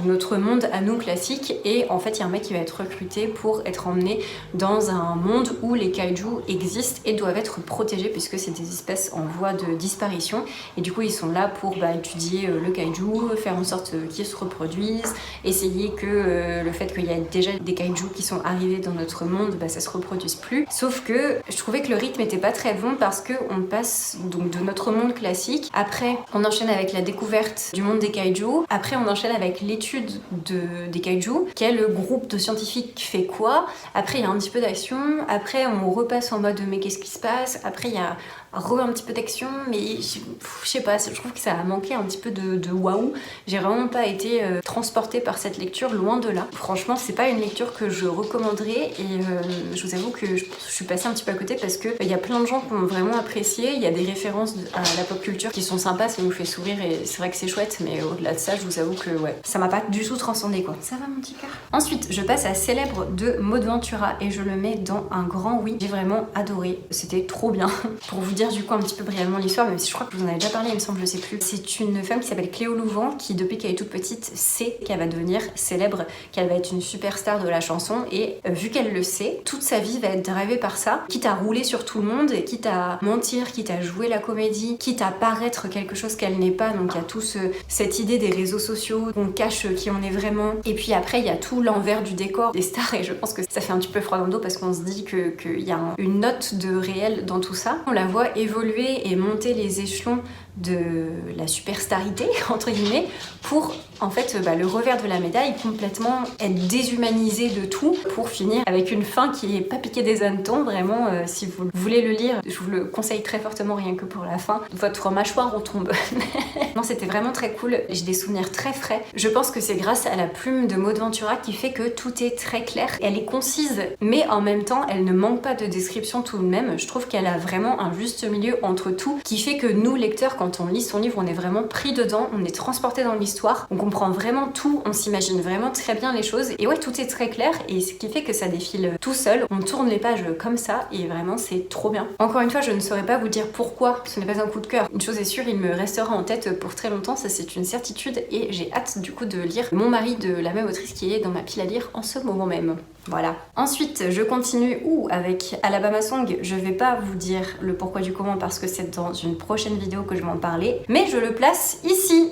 notre monde à nous classique, et en fait, il y a un mec qui va être recruté pour être emmené dans un monde où les kaiju existent et doivent être protégés, puisque c'est des espèces en voie de disparition. Et du coup, ils sont là pour étudier le kaiju, faire en sorte qu'ils se reproduisent, essayer que le fait qu'il y a déjà des kaiju qui sont arrivés dans notre monde, ça se reproduise plus. Sauf que je trouvais que le rythme était pas très bon parce que on passe donc de notre monde classique, après on enchaîne avec la découverte du monde des kaiju, après on enchaîne avec l'étude des kaiju, quel groupe de scientifiques fait quoi, après il y a un petit peu d'action, après on repasse en mode mais qu'est-ce qui se passe, après il y a un petit peu d'action, mais je sais pas, je trouve que ça a manqué un petit peu de waouh. J'ai vraiment pas été transportée par cette lecture, loin de là. Franchement, c'est pas une lecture que je recommanderais et je vous avoue que je suis passée un petit peu à côté parce que il y a plein de gens qui ont vraiment apprécié, il y a des références à la pop culture qui sont sympas, ça nous fait sourire et c'est vrai que c'est chouette, mais au-delà de ça, je vous avoue que ouais, ça m'a pas du tout transcendé quoi. Ça va mon petit cœur. Ensuite, je passe à Célèbre de Maud Ventura et je le mets dans un grand oui. J'ai vraiment adoré, c'était trop bien. Pour vous dire du coup un petit peu brièvement l'histoire, même si je crois que je vous en avais déjà parlé, il me semble, je sais plus. C'est une femme qui s'appelle Cléo Louvan qui depuis qu'elle est toute petite sait qu'elle va devenir célèbre, qu'elle va être une superstar de la chanson et vu qu'elle le sait, toute sa vie va être drivée par ça, quitte à rouler sur tout le monde, quitte à mentir, quitte à jouer la comédie, quitte à paraître quelque chose qu'elle n'est pas. Donc il y a tout cette idée des réseaux sociaux, on cache qui on est vraiment, et puis après il y a tout l'envers du décor des stars et je pense que ça fait un petit peu froid dans le dos parce qu'on se dit qu'il y a une note de réel dans tout ça. On la voit évoluer et monter les échelons de la superstarité entre guillemets pour en fait le revers de la médaille, complètement être déshumanisé de tout pour finir avec une fin qui est pas piquée des hannetons. Vraiment si vous voulez le lire, je vous le conseille très fortement, rien que pour la fin, votre mâchoire retombe. Non, c'était vraiment très cool, j'ai des souvenirs très frais. Je pense que c'est grâce à la plume de Maud Ventura qui fait que tout est très clair, elle est concise mais en même temps elle ne manque pas de description tout de même. Je trouve qu'elle a vraiment un juste milieu entre tout qui fait que nous lecteurs, quand on lit son livre, on est vraiment pris dedans, on est transporté dans l'histoire, on comprend vraiment tout, on s'imagine vraiment très bien les choses. Et ouais, tout est très clair et ce qui fait que ça défile tout seul. On tourne les pages comme ça et vraiment c'est trop bien. Encore une fois, je ne saurais pas vous dire pourquoi ce n'est pas un coup de cœur. Une chose est sûre, il me restera en tête pour très longtemps, ça c'est une certitude et j'ai hâte du coup de lire Mon mari de la même autrice qui est dans ma pile à lire en ce moment même. Voilà. Ensuite, je continue avec Alabama Song. Je vais pas vous dire le pourquoi du comment parce que c'est dans une prochaine vidéo que je vais en parler, mais je le place ici.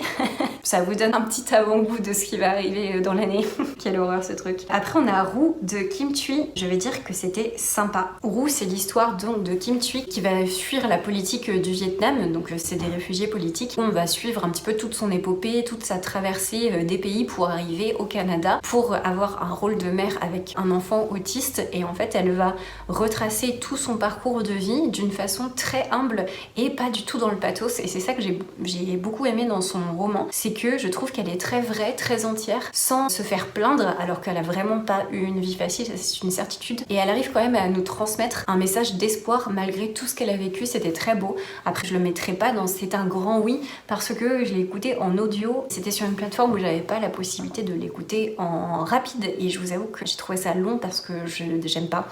Ça vous donne un petit avant-goût de ce qui va arriver dans l'année. Quelle horreur ce truc. Après, on a Roux de Kim Thuy. Je vais dire que c'était sympa. Roux, c'est l'histoire donc de Kim Thuy qui va fuir la politique du Vietnam. Donc, c'est des réfugiés politiques. On va suivre un petit peu toute son épopée, toute sa traversée des pays pour arriver au Canada, pour avoir un rôle de mère avec un enfant autiste. Et en fait, elle va retracer tout son parcours de vie d'une façon très humble et pas du tout dans le pathos. Et c'est ça que j'ai beaucoup aimé dans son roman. C'est que je trouve qu'elle est très vraie, très entière, sans se faire plaindre, alors qu'elle a vraiment pas eu une vie facile, c'est une certitude. Et elle arrive quand même à nous transmettre un message d'espoir malgré tout ce qu'elle a vécu. C'était très beau. Après, je le mettrai pas dans C'est un grand oui parce que je l'ai écouté en audio. C'était sur une plateforme où j'avais pas la possibilité de l'écouter en rapide et je vous avoue que j'ai trouvé ça long parce que j'aime pas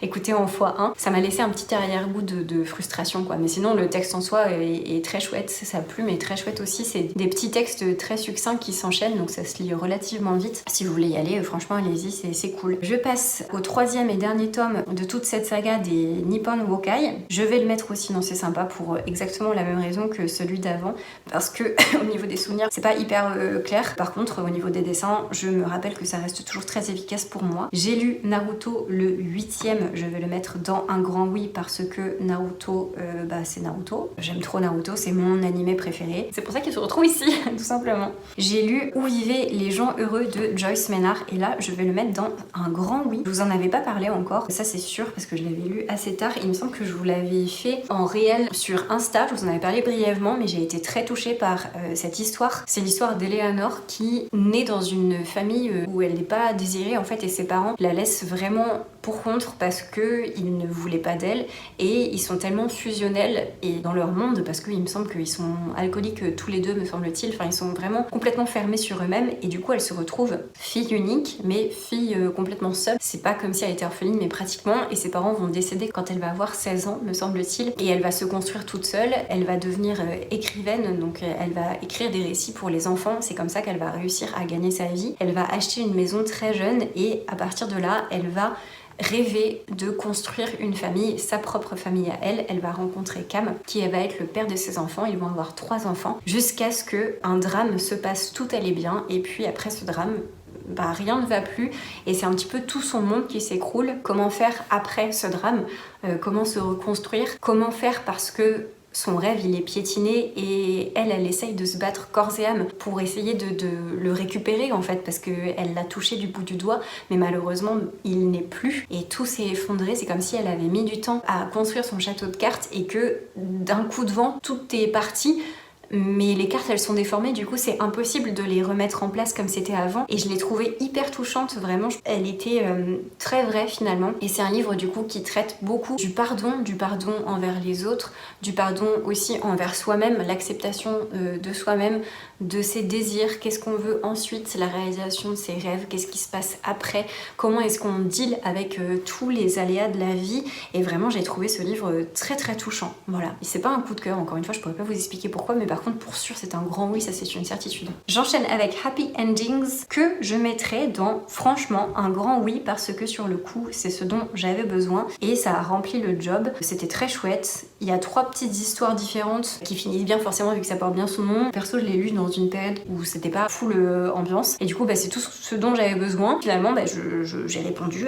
écouter en x1. Ça m'a laissé un petit arrière-goût de frustration quoi. Mais sinon, le texte en soi est très chouette. Sa plume est très chouette aussi. C'est des petits textes très succincts qui s'enchaînent, donc ça se lit relativement vite. Si vous voulez y aller, franchement, allez-y, c'est cool. Je passe au troisième et dernier tome de toute cette saga des Nippon Wokai. Je vais le mettre aussi dans C'est sympa pour exactement la même raison que celui d'avant, parce que au niveau des souvenirs, c'est pas hyper clair. Par contre, au niveau des dessins, je me rappelle que ça reste toujours très efficace pour moi. J'ai lu Naruto le 8e, je vais le mettre dans un grand oui parce que Naruto, c'est Naruto. J'aime trop Naruto, c'est mon animé préféré. C'est pour ça qu'il se retrouve ici, tout simplement. J'ai lu Où vivaient les gens heureux de Joyce Maynard et là, je vais le mettre dans un grand oui. Je vous en avais pas parlé encore, ça c'est sûr parce que je l'avais lu assez tard. Il me semble que je vous l'avais fait en réel sur Insta, je vous en avais parlé brièvement, mais j'ai été très touchée par cette histoire. C'est l'histoire d'Eleanor qui naît dans une famille où elle n'est pas désirée en fait et ses parents la laissent vraiment pour contre parce qu'ils ne voulaient pas d'elle et ils sont tellement fusionnels et dans leur monde parce qu'il me semble qu'ils sont alcooliques tous les deux me semble-t-il, enfin ils sont vraiment complètement fermés sur eux-mêmes et du coup elle se retrouve fille unique mais fille complètement seule. C'est pas comme si elle était orpheline mais pratiquement et ses parents vont décéder quand elle va avoir 16 ans me semble-t-il et elle va se construire toute seule, elle va devenir écrivaine donc elle va écrire des récits pour les enfants, c'est comme ça qu'elle va réussir à gagner sa vie. Elle va acheter une maison très jeune et à partir de là elle va rêver de construire une famille, sa propre famille à elle. Elle va rencontrer Cam, qui va être le père de ses enfants. Ils vont avoir 3 enfants, jusqu'à ce qu'un drame se passe, tout allait bien, et puis après ce drame, rien ne va plus, et c'est un petit peu tout son monde qui s'écroule. Comment faire après ce drame, comment se reconstruire, comment faire parce que son rêve il est piétiné et elle essaye de se battre corps et âme pour essayer de le récupérer en fait parce qu'elle l'a touché du bout du doigt mais malheureusement il n'est plus et tout s'est effondré. C'est comme si elle avait mis du temps à construire son château de cartes et que d'un coup de vent tout est parti. Mais les cartes elles sont déformées, du coup c'est impossible de les remettre en place comme c'était avant et je l'ai trouvée hyper touchante, vraiment elle était très vraie finalement et c'est un livre du coup qui traite beaucoup du pardon envers les autres, du pardon aussi envers soi-même, l'acceptation de soi-même, de ses désirs, qu'est-ce qu'on veut ensuite, la réalisation de ses rêves, qu'est-ce qui se passe après, comment est-ce qu'on deal avec tous les aléas de la vie et vraiment j'ai trouvé ce livre très très touchant, voilà. Et c'est pas un coup de cœur, encore une fois je pourrais pas vous expliquer pourquoi mais par contre pour sûr c'est un grand oui, ça c'est une certitude. J'enchaîne avec Happy Endings que je mettrais dans franchement un grand oui parce que sur le coup c'est ce dont j'avais besoin et ça a rempli le job, c'était très chouette. Il y a 3 petites histoires différentes qui finissent bien forcément vu que ça porte bien son nom. Perso je l'ai lu dans une période où c'était pas full ambiance et du coup c'est tout ce dont j'avais besoin. Finalement j'ai répondu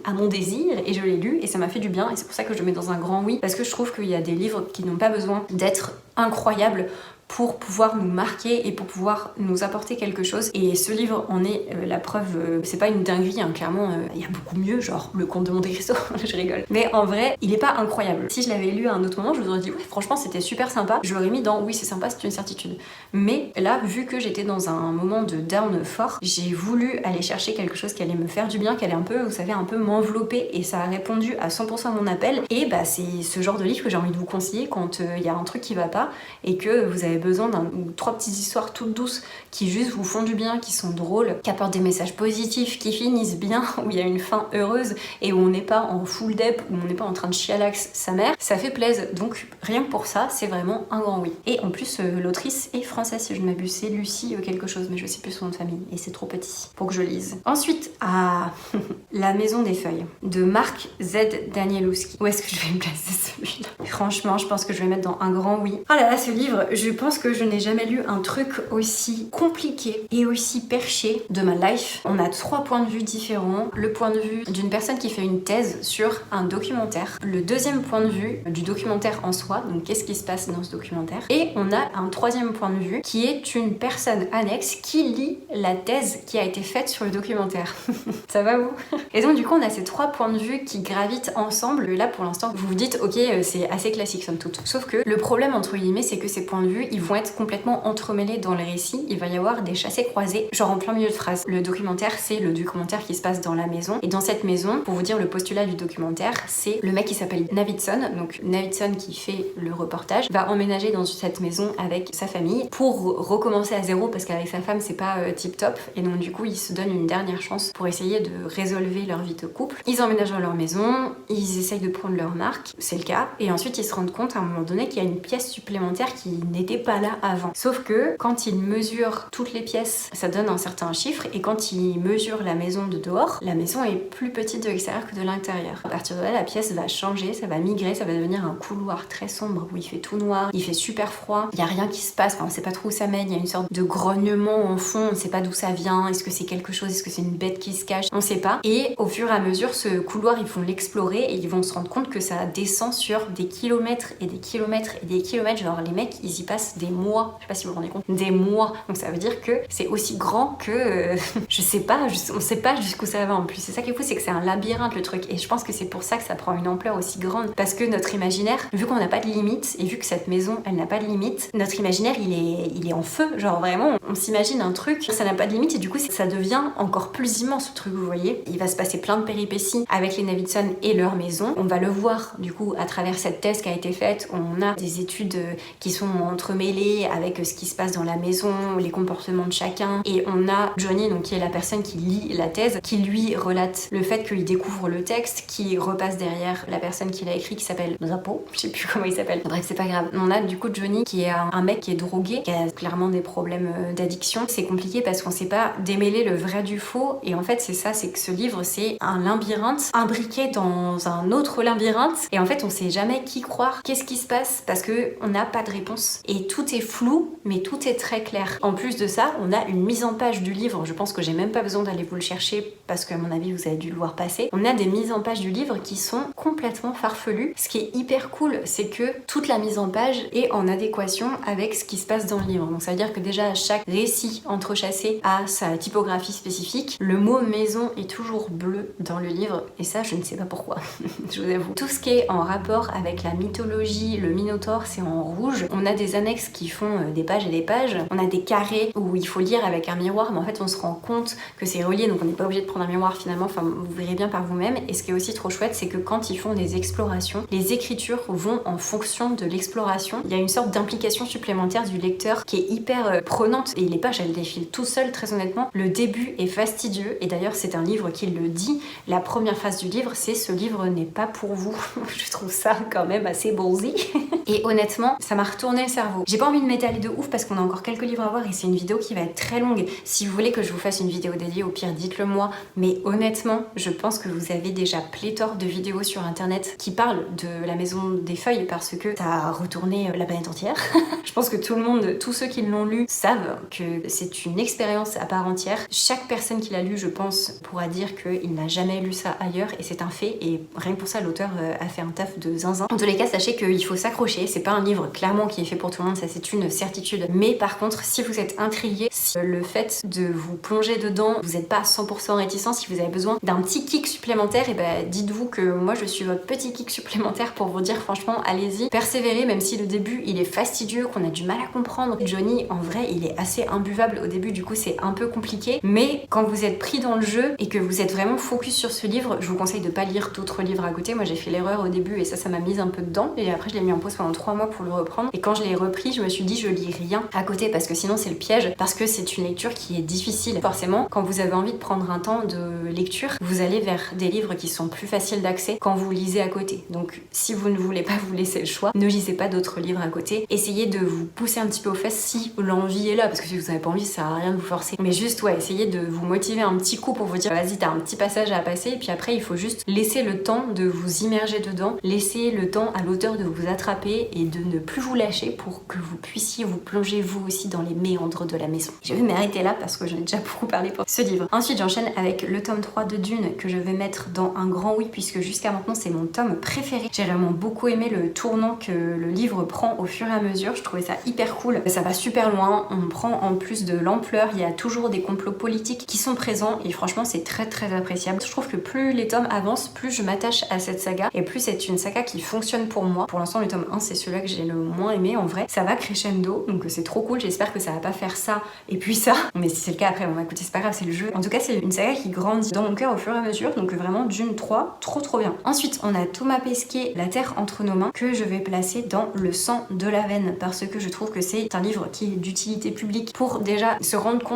à mon désir et je l'ai lu et ça m'a fait du bien et c'est pour ça que je le mets dans un grand oui parce que je trouve qu'il y a des livres qui n'ont pas besoin d'être incroyables pour pouvoir nous marquer et pour pouvoir nous apporter quelque chose. Et ce livre en est la preuve. C'est pas une dinguerie, hein, clairement, il y a beaucoup mieux, genre le Comte de Monte Cristo, je rigole. Mais en vrai, il est pas incroyable. Si je l'avais lu à un autre moment, je vous aurais dit ouais, franchement, c'était super sympa. Je l'aurais mis dans oui, c'est sympa, c'est une certitude. Mais là, vu que j'étais dans un moment de down fort, j'ai voulu aller chercher quelque chose qui allait me faire du bien, qui allait un peu, vous savez, un peu m'envelopper, et ça a répondu à 100% à mon appel. Et bah, c'est ce genre de livre que j'ai envie de vous conseiller quand il y a un truc qui va pas et que vous avez besoin d'un ou trois petites histoires toutes douces qui juste vous font du bien, qui sont drôles, qui apportent des messages positifs, qui finissent bien, où il y a une fin heureuse et où on n'est pas en full dep, où on n'est pas en train de chialax sa mère. Ça fait plaisir. Donc rien que pour ça, c'est vraiment un grand oui. Et en plus, l'autrice est française, si je ne m'abuse, c'est Lucie quelque chose, mais je sais plus son nom de famille et c'est trop petit pour que je lise. Ensuite, La Maison des Feuilles de Mark Z. Danielewski. Où est-ce que je vais me placer celui-là? Franchement, je pense que je vais mettre dans un grand oui. Oh là là, ce livre, je pense que je n'ai jamais lu un truc aussi compliqué et aussi perché de ma life. On a 3 points de vue différents. Le point de vue d'une personne qui fait une thèse sur un documentaire. Le deuxième point de vue du documentaire en soi, donc qu'est-ce qui se passe dans ce documentaire. Et on a un troisième point de vue qui est une personne annexe qui lit la thèse qui a été faite sur le documentaire. Ça va vous? Et donc du coup on a ces 3 points de vue qui gravitent ensemble. Là pour l'instant vous vous dites ok, c'est assez classique somme toute. Sauf que le problème entre guillemets c'est que ces points de vue ils vont être complètement entremêlés dans le récit. Il va y avoir des chassés-croisés genre en plein milieu de phrase. Le documentaire c'est le documentaire qui se passe dans la maison. Et dans cette maison, pour vous dire le postulat du documentaire, c'est le mec qui s'appelle Navidson. Donc Navidson qui fait le reportage va emménager dans cette maison avec sa famille pour recommencer à zéro parce qu'avec sa femme c'est pas tip top. Et donc du coup ils se donnent une dernière chance pour essayer de résolver leur vie de couple. Ils emménagent dans leur maison, ils essayent de prendre leur marque, c'est le cas, et ensuite ils se rendent compte à un moment donné qu'il y a une pièce supplémentaire qui n'était pas là avant. Sauf que quand ils mesurent toutes les pièces, ça donne un certain chiffre, et quand ils mesurent la maison de dehors, la maison est plus petite de l'extérieur que de l'intérieur. À partir de là, la pièce va changer, ça va migrer, ça va devenir un couloir très sombre où il fait tout noir, il fait super froid, il y a rien qui se passe, enfin, on sait pas trop où ça mène, il y a une sorte de grognement en fond, on sait pas d'où ça vient, est-ce que c'est quelque chose, est-ce que c'est une bête qui se cache, on sait pas. Et au fur et à mesure, ce couloir, ils vont l'explorer et ils vont se rendre compte que ça descend sur des kilomètres et des kilomètres et des kilomètres. Genre les mecs, ils y passent des mois, je sais pas si vous vous rendez compte, des mois. Donc ça veut dire que c'est aussi grand que je sais pas, on sait pas jusqu'où ça va en plus. C'est ça qui est fou, c'est que c'est un labyrinthe le truc. Et je pense que c'est pour ça que ça prend une ampleur aussi grande, parce que notre imaginaire, vu qu'on n'a pas de limite et vu que cette maison, elle n'a pas de limite, notre imaginaire, il est en feu. Genre vraiment, on s'imagine un truc, ça n'a pas de limite et du coup ça devient encore plus immense ce truc, vous voyez. Il va se passer plein de péripéties avec les Navidson et leur maison. On va le voir du coup à travers cette thèse qui a été faite. On a des études qui sont entremêlées avec ce qui se passe dans la maison, les comportements de chacun. Et on a Johnny, donc qui est la personne qui lit la thèse, qui lui relate le fait qu'il découvre le texte, qui repasse derrière la personne qui l'a écrit, qui s'appelle Drapeau. Je sais plus comment il s'appelle. Bref, c'est pas grave. On a du coup Johnny qui est un mec qui est drogué, qui a clairement des problèmes d'addiction. C'est compliqué parce qu'on sait pas démêler le vrai du faux. Et en fait, c'est ça, c'est que ce livre, c'est un labyrinthe imbriqué dans un autre labyrinthe. Et en fait, on sait jamais qui croire, qu'est-ce qui se passe, parce que on n'a pas de réponse. Et tout est flou, mais tout est très clair. En plus de ça, on a une mise en page du livre. Je pense que j'ai même pas besoin d'aller vous le chercher parce qu'à mon avis, vous avez dû le voir passer. On a des mises en page du livre qui sont complètement farfelues. Ce qui est hyper cool, c'est que toute la mise en page est en adéquation avec ce qui se passe dans le livre. Donc ça veut dire que déjà, chaque récit entrechâssé a sa typographie spécifique. Le mot maison est toujours bleu dans le livre, et ça, je ne sais pas pourquoi, je vous avoue. Tout ce qui est en rapport avec la mythologie, le Minotaure, c'est en rouge. On a des annexes qui font des pages et des pages. On a des carrés où il faut lire avec un miroir, mais en fait, on se rend compte que c'est relié, donc on n'est pas obligé de prendre un miroir finalement. Enfin, vous verrez bien par vous-même. Et ce qui est aussi trop chouette, c'est que quand ils font des explorations, les écritures vont en fonction de l'exploration. Il y a une sorte d'implication supplémentaire du lecteur qui est hyper prenante. Et les pages, elles défilent tout seul, très honnêtement. Le début est fastidieux, et d'ailleurs, c'est un livre qui le dit. La première phrase du livre, c'est ce livre n'est pas pour vous. Je trouve ça quand même assez ballsy. Et honnêtement, ça m'a retourné le cerveau. J'ai pas envie de m'étaler de ouf parce qu'on a encore quelques livres à voir et c'est une vidéo qui va être très longue. Si vous voulez que je vous fasse une vidéo dédiée, au pire dites-le moi. Mais honnêtement, je pense que vous avez déjà pléthore de vidéos sur internet qui parlent de La Maison des Feuilles parce que ça a retourné la planète entière. Je pense que tout le monde, tous ceux qui l'ont lu, savent que c'est une expérience à part entière. Chaque personne qui l'a lu, je pense, pourra dire qu'il n'a jamais lu ça ailleurs et c'est un fait. Et rien que pour ça, l'auteur a fait un taf de zinzin. En tout tous les cas, sachez qu'il faut s'accrocher, c'est pas un livre clairement qui est fait pour tout le monde, ça c'est une certitude. Mais par contre, si vous êtes intrigué, si le fait de vous plonger dedans, vous n'êtes pas à 100% réticent, si vous avez besoin d'un petit kick supplémentaire, et ben dites-vous que moi je suis votre petit kick supplémentaire pour vous dire franchement, allez-y, persévérez, même si le début il est fastidieux, qu'on a du mal à comprendre. Johnny, en vrai, il est assez imbuvable au début, du coup c'est un peu compliqué, mais quand vous êtes pris dans le jeu et que vous êtes vraiment focus sur ce livre, je vous conseille de pas lire d'autres livres à côté. Moi j'ai fait l'erreur au début et ça m'a mise un peu dedans, et après je l'ai mis en pause pendant 3 mois pour le reprendre, et quand je l'ai repris, je me suis dit je lis rien à côté parce que sinon c'est le piège, parce que c'est une lecture qui est difficile. Forcément, quand vous avez envie de prendre un temps de lecture, vous allez vers des livres qui sont plus faciles d'accès quand vous lisez à côté. Donc si vous ne voulez pas vous laisser le choix, ne lisez pas d'autres livres à côté. Essayez de vous pousser un petit peu aux fesses si l'envie est là, parce que si vous n'avez pas envie, ça sert à rien de vous forcer. Mais juste, ouais, essayez de vous motiver un petit coup pour vous dire vas-y, t'as un petit passage à passer, et puis après il faut juste laisser le temps de vous immerger dedans, laisser le temps à l'auteur de vous attraper et de ne plus vous lâcher pour que vous puissiez vous plonger vous aussi dans les méandres de la maison. Je vais m'arrêter là parce que j'en ai déjà beaucoup parlé pour ce livre. Ensuite j'enchaîne avec le tome 3 de Dune, que je vais mettre dans un grand oui, puisque jusqu'à maintenant c'est mon tome préféré. J'ai vraiment beaucoup aimé le tournant que le livre prend au fur et à mesure, je trouvais ça hyper cool. Ça va super loin, on prend en plus de l'ampleur, il y a toujours des complots politiques qui sont présents, et franchement c'est très très appréciable. Je trouve que plus les tomes avancent, plus je m'attache à cette saga, et plus c'est une saga qui fonctionne pour moi. Pour l'instant le tome 1 c'est celui-là que j'ai le moins aimé en vrai. Ça va crescendo, donc c'est trop cool, j'espère que ça va pas faire ça et puis ça. Mais si c'est le cas après, bon bah écoutez, c'est pas grave, c'est le jeu. En tout cas c'est une saga qui grandit dans mon cœur au fur et à mesure, donc vraiment Dune 3, trop bien. Ensuite on a Thomas Pesquet, La Terre entre nos mains, que je vais placer dans le sang de la veine, parce que je trouve que c'est un livre qui est d'utilité publique pour déjà se rendre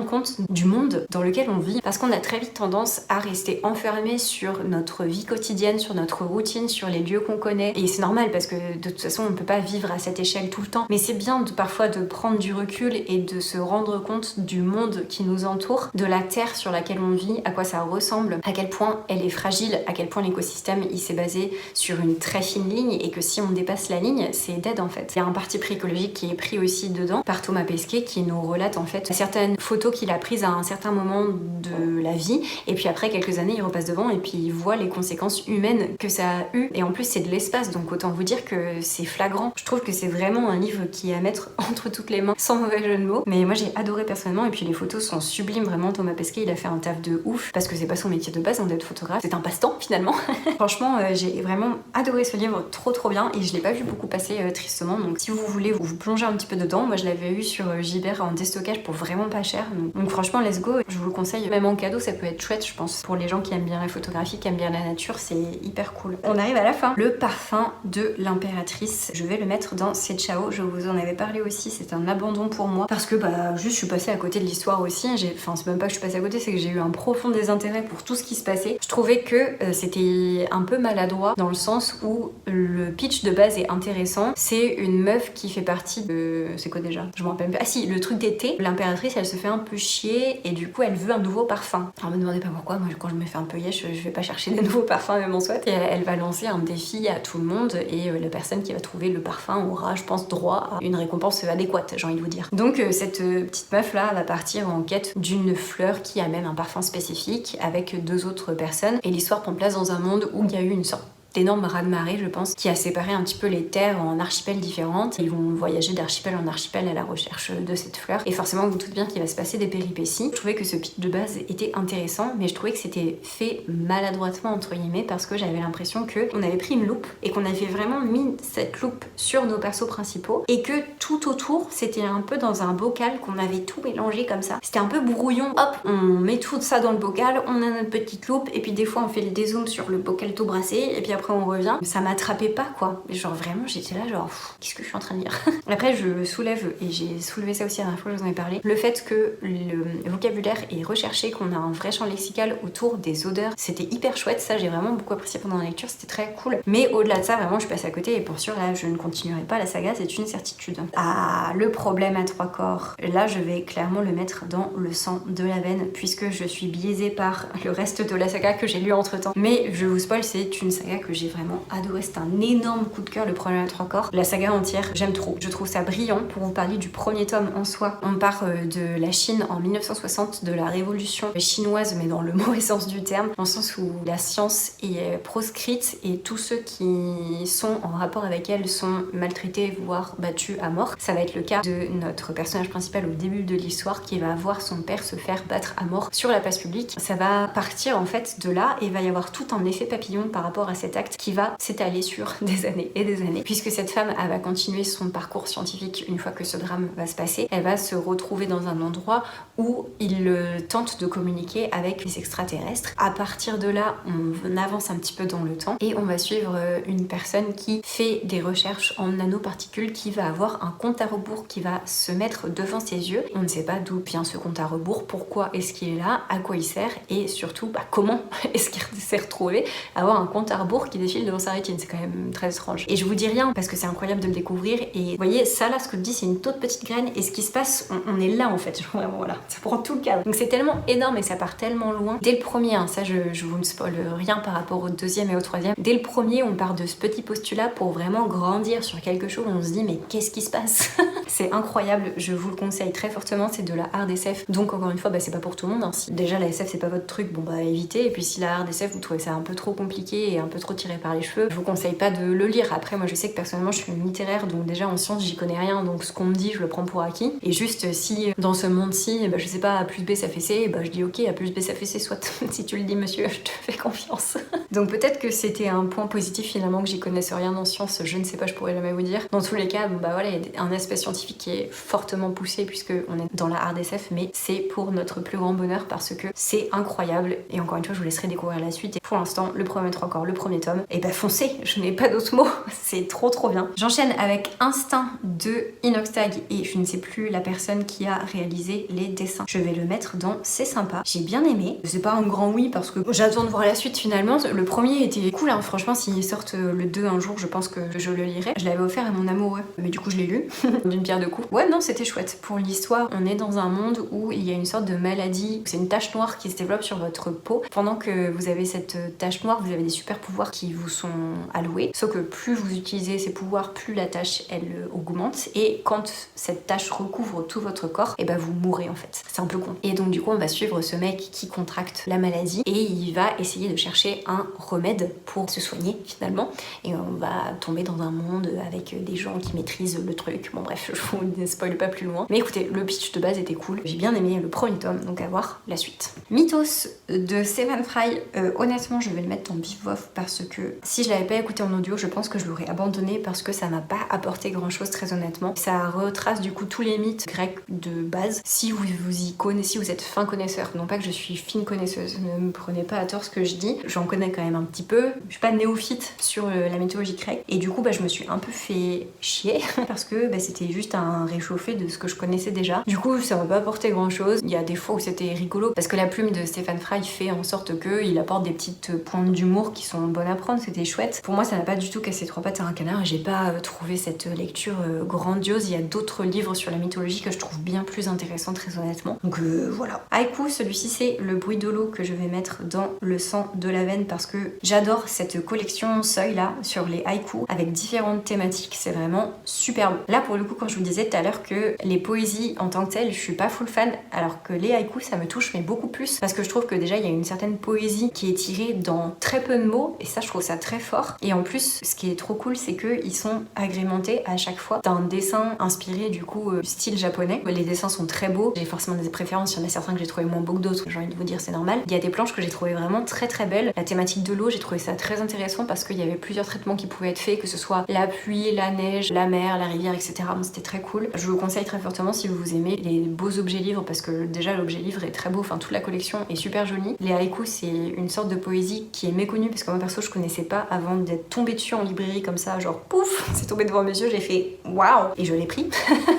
compte du monde dans lequel on vit, parce qu'on a très vite tendance à rester enfermé sur notre vie quotidienne, sur notre routine, sur les lieux qu'on connaît, et c'est normal parce que de toute façon on peut pas vivre à cette échelle tout le temps, mais c'est bien parfois de prendre du recul et de se rendre compte du monde qui nous entoure, de la terre sur laquelle on vit, à quoi ça ressemble, à quel point elle est fragile, à quel point l'écosystème il s'est basé sur une très fine ligne, et que si on dépasse la ligne, c'est dead en fait. Il y a un parti pris écologique qui est pris aussi dedans par Thomas Pesquet, qui nous relate en fait certaines photos qu'il a prises à un certain moment de la vie, et puis après quelques années il repasse devant et puis il voit les conséquences humaines que ça a eu, et en plus c'est de l'espace, donc autant vous dire que c'est flagrant. Je trouve que c'est vraiment un livre qui est à mettre entre toutes les mains, sans mauvais jeu de mots, mais moi j'ai adoré personnellement, et puis les photos sont sublimes, vraiment. Thomas Pesquet il a fait un taf de ouf, parce que c'est pas son métier de base d'être photographe, c'est un passe-temps finalement. Franchement j'ai vraiment adoré ce livre, trop bien, et je l'ai pas vu beaucoup passer tristement, donc si vous voulez vous plonger un petit peu dedans, moi je l'avais eu sur Gibert en déstockage pour vraiment pas cher, donc franchement let's go, je vous le conseille, même en cadeau ça peut être chouette je pense, pour les gens qui aiment bien la photographie, qui aiment bien la nature, c'est hyper cool. On arrive à la fin, le parfum de l'impératrice, je vais le mettre dans C'est Ciao, je vous en avais parlé aussi, c'est un abandon pour moi, parce que bah juste je suis passée à côté de l'histoire aussi, enfin c'est même pas que je suis passée à côté, c'est que j'ai eu un profond désintérêt pour tout ce qui se passait. Je trouvais que c'était un peu maladroit, dans le sens où le pitch de base est intéressant, c'est une meuf qui fait partie de... c'est quoi déjà? Je m'en rappelle pas. Ah si, le truc d'été, l'impératrice elle se fait un peu chier, et du coup elle veut un nouveau parfum. Alors me demandez pas pourquoi, moi quand je me fais un peu yesh, je vais pas chercher des nouveaux parfums même en soit, et elle va lancer un défi à tout le monde, et la personne qui va trouver le parfum aura, je pense, droit à une récompense adéquate, j'ai envie de vous dire. Donc cette petite meuf là va partir en quête d'une fleur qui amène un parfum spécifique avec 2 autres personnes, et l'histoire prend place dans un monde où il y a eu une sorte d'énorme raz-de-marée, je pense, qui a séparé un petit peu les terres en archipels différentes. Ils vont voyager d'archipel en archipel à la recherche de cette fleur, et forcément vous doutez bien qu'il va se passer des péripéties. Je trouvais que ce pitch de base était intéressant, mais je trouvais que c'était fait maladroitement entre guillemets, parce que j'avais l'impression que on avait pris une loupe et qu'on avait vraiment mis cette loupe sur nos persos principaux, et que tout autour c'était un peu dans un bocal, qu'on avait tout mélangé comme ça. C'était un peu brouillon, hop, on met tout ça dans le bocal, on a notre petite loupe, et puis des fois on fait le dézoom sur le bocal tout brassé, et puis après on revient. Ça m'attrapait pas quoi. Genre vraiment j'étais là genre qu'est-ce que je suis en train de lire. Après je soulève, et j'ai soulevé ça aussi la dernière fois que je vous en ai parlé, le fait que le vocabulaire est recherché, qu'on a un vrai champ lexical autour des odeurs, c'était hyper chouette, ça j'ai vraiment beaucoup apprécié pendant la lecture, c'était très cool. Mais au-delà de ça vraiment je suis passée à côté, et pour sûr là je ne continuerai pas la saga, c'est une certitude. Ah, le problème à 3 corps, là je vais clairement le mettre dans le sang de la veine, puisque je suis biaisée par le reste de la saga que j'ai lu entre temps. Mais je vous spoil, c'est une saga que que j'ai vraiment adoré. C'est un énorme coup de cœur, le premier 3 corps. La saga entière, j'aime trop. Je trouve ça brillant. Pour vous parler du premier tome en soi, on part de la Chine en 1960, de la révolution chinoise, mais dans le mauvais sens du terme, dans le sens où la science est proscrite et tous ceux qui sont en rapport avec elle sont maltraités, voire battus à mort. Ça va être le cas de notre personnage principal au début de l'histoire qui va voir son père se faire battre à mort sur la place publique. Ça va partir en fait de là et il va y avoir tout un effet papillon par rapport à cet acte qui va s'étaler sur des années et des années, puisque cette femme elle va continuer son parcours scientifique une fois que ce drame va se passer. Elle va se retrouver dans un endroit où il tente de communiquer avec les extraterrestres. À partir de là, on avance un petit peu dans le temps et on va suivre une personne qui fait des recherches en nanoparticules, qui va avoir un compte à rebours qui va se mettre devant ses yeux. On ne sait pas d'où vient ce compte à rebours, pourquoi est-ce qu'il est là, à quoi il sert et surtout comment est-ce qu'il s'est retrouvé à avoir un compte à rebours qui défile devant sa rétine. C'est quand même très étrange. Et je vous dis rien parce que c'est incroyable de le découvrir et vous voyez ça là, ce que je dis, c'est une toute petite graine et ce qui se passe, on est là en fait, vraiment voilà, ça prend tout le cadre. Donc c'est tellement énorme et ça part tellement loin. Dès le premier, ça je vous ne spoil rien par rapport au deuxième et au troisième, dès le premier on part de ce petit postulat pour vraiment grandir sur quelque chose où on se dit mais qu'est-ce qui se passe. C'est incroyable, je vous le conseille très fortement, c'est de la hard SF, donc encore une fois c'est pas pour tout le monde, hein. Si déjà la SF c'est pas votre truc, évitez, et puis si la hard SF vous trouvez ça un peu trop compliqué et un peu trop tiré par les cheveux, je vous conseille pas de le lire. Après moi je sais que personnellement je suis littéraire, donc déjà en sciences j'y connais rien, donc ce qu'on me dit je le prends pour acquis, et juste si dans ce monde-ci, je sais pas, A plus B ça fait C, je dis ok, A plus B ça fait C, soit si tu le dis monsieur, je te fais confiance. Donc peut-être que c'était un point positif finalement que j'y connaisse rien en sciences, je ne sais pas, je pourrais jamais vous dire. Dans tous les cas, voilà, il y a un aspect scientifique qui est fortement poussé puisque on est dans la hard SF, mais c'est pour notre plus grand bonheur parce que c'est incroyable. Et encore une fois, je vous laisserai découvrir la suite. Et pour l'instant, le premier maître encore, le premier tome, et foncez, je n'ai pas d'autres mots, c'est trop bien. J'enchaîne avec Instinct de Inoxtag et je ne sais plus la personne qui a réalisé les dessins. Je vais le mettre dans C'est sympa. J'ai bien aimé. C'est pas un grand oui parce que j'attends de voir la suite finalement. Le premier était cool, hein. Franchement, s'ils sortent le 2 un jour, je pense que je le lirai. Je l'avais offert à mon amoureux, mais du coup je l'ai lu d'une pierre deux coups. Ouais, non, c'était chouette. Pour l'histoire, on est dans un monde où il y a une sorte de maladie, c'est une tache noire qui se développe sur votre peau. Pendant que vous avez cette tache noire, vous avez des super pouvoirs qui vous sont alloués. Sauf que plus vous utilisez ces pouvoirs, plus la tache elle augmente. Et quand cette tache recouvre tout votre corps, vous mourrez en fait. C'est un peu con. Et donc du coup, on va suivre ce mec qui contracte la maladie et il va essayer de chercher un remède pour se soigner finalement. Et on va tomber dans un monde avec des gens qui maîtrisent le truc. Bon bref, je vous ne spoil pas plus loin. Mais écoutez, le pitch de base était cool. J'ai bien aimé le premier tome, donc à voir la suite. Mythos de Stephen Fry. Honnêtement, je vais le mettre en bif-bof parce que si je l'avais pas écouté en audio, je pense que je l'aurais abandonné parce que ça m'a pas apporté grand chose très honnêtement. Ça retrace du coup tous les mythes grecs de base. Si vous y connaissez, si vous êtes fin connaisseur, non pas que je suis fine connaisseuse, ne me prenez pas à tort ce que je dis, j'en connais quand même un petit peu. Je suis pas néophyte sur la mythologie grecque et du coup je me suis un peu fait chier parce que c'était juste un réchauffé de ce que je connaissais déjà. Du coup ça m'a pas apporté grand chose. Il y a des fois où c'était rigolo parce que la plume de Stephen Fry fait en sorte qu'il apporte des petites pointes d'humour qui sont bonnes à prendre, c'était chouette. Pour moi ça n'a pas du tout cassé trois pattes à un canard et j'ai pas trouvé cette lecture grandiose. Il y a d'autres livres sur la mythologie que je trouve bien plus intéressants très honnêtement. Donc voilà. Haïku, celui-ci c'est le bruit de l'eau que je vais mettre dans le sang de la veine parce que j'adore cette collection Seuil là sur les haïkus avec différentes thématiques, c'est vraiment superbe. Là pour le coup, quand je vous disais tout à l'heure que les poésies en tant que telles je suis pas full fan, alors que les haïkus ça me touche mais beaucoup plus parce que je trouve que déjà il y a une certaine poésie qui est tirée dans très peu de mots et ça je trouve ça très fort. Et en plus ce qui est trop cool c'est qu'ils sont agrémentés à chaque fois d'un dessin inspiré du coup style japonais. Les dessins sont très beaux, j'ai forcément des préférences, il y en a certains que j'ai trouvé moins beaux que d'autres, j'ai envie de vous dire c'est normal. Il y a des planches que j'ai trouvé vraiment très belles. La thématique de l'eau j'ai trouvé ça très intéressant parce qu'il y avait plusieurs traitements qui pouvaient être faits, que ce soit la pluie, la neige, la mer, la rivière, etc. Bon, c'était très cool. Je vous conseille très fortement si vous aimez les beaux objets livres parce que déjà l'objet livre est très beau, enfin toute la collection est super jolie. Les haïkus c'est une sorte de poésie qui est méconnue parce que moi perso je connaissais pas avant d'être tombée dessus en librairie comme ça, genre pouf, c'est tombé devant mes yeux, j'ai fait waouh et je l'ai pris.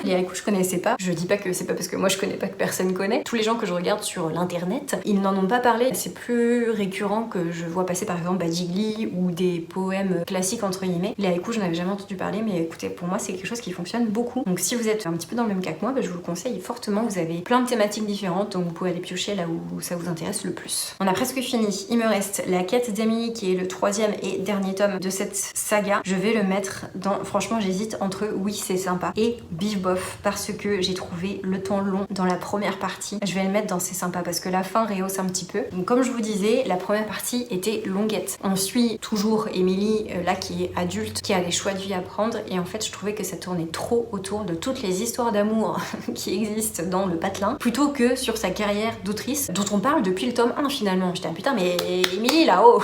Les haïkus je connaissais pas. Je dis pas que c'est pas parce que moi je connais pas que personne connaît. Tous les gens que je regarde sur l'internet, ils n'en ont pas parlé. C'est plus récurrent que je vois repasser par exemple Badigli ou des poèmes classiques entre guillemets. Les haïkus, je n'avais jamais entendu parler, mais écoutez, pour moi c'est quelque chose qui fonctionne beaucoup. Donc si vous êtes un petit peu dans le même cas que moi, je vous le conseille fortement. Vous avez plein de thématiques différentes, donc vous pouvez aller piocher là où ça vous intéresse le plus. On a presque fini. Il me reste La quête d'Amélie qui est le 3e et dernier tome de cette saga. Je vais le mettre dans... Franchement, j'hésite entre Oui, c'est sympa et Bif Bof parce que j'ai trouvé le temps long dans la première partie. Je vais le mettre dans C'est sympa parce que la fin rehausse un petit peu. Donc comme je vous disais, la première partie était longuette. On suit toujours Émilie, là qui est adulte, qui a des choix de vie à prendre et en fait je trouvais que ça tournait trop autour de toutes les histoires d'amour qui existent dans le patelin plutôt que sur sa carrière d'autrice dont on parle depuis le tome 1 finalement. J'étais putain mais Émilie là-haut.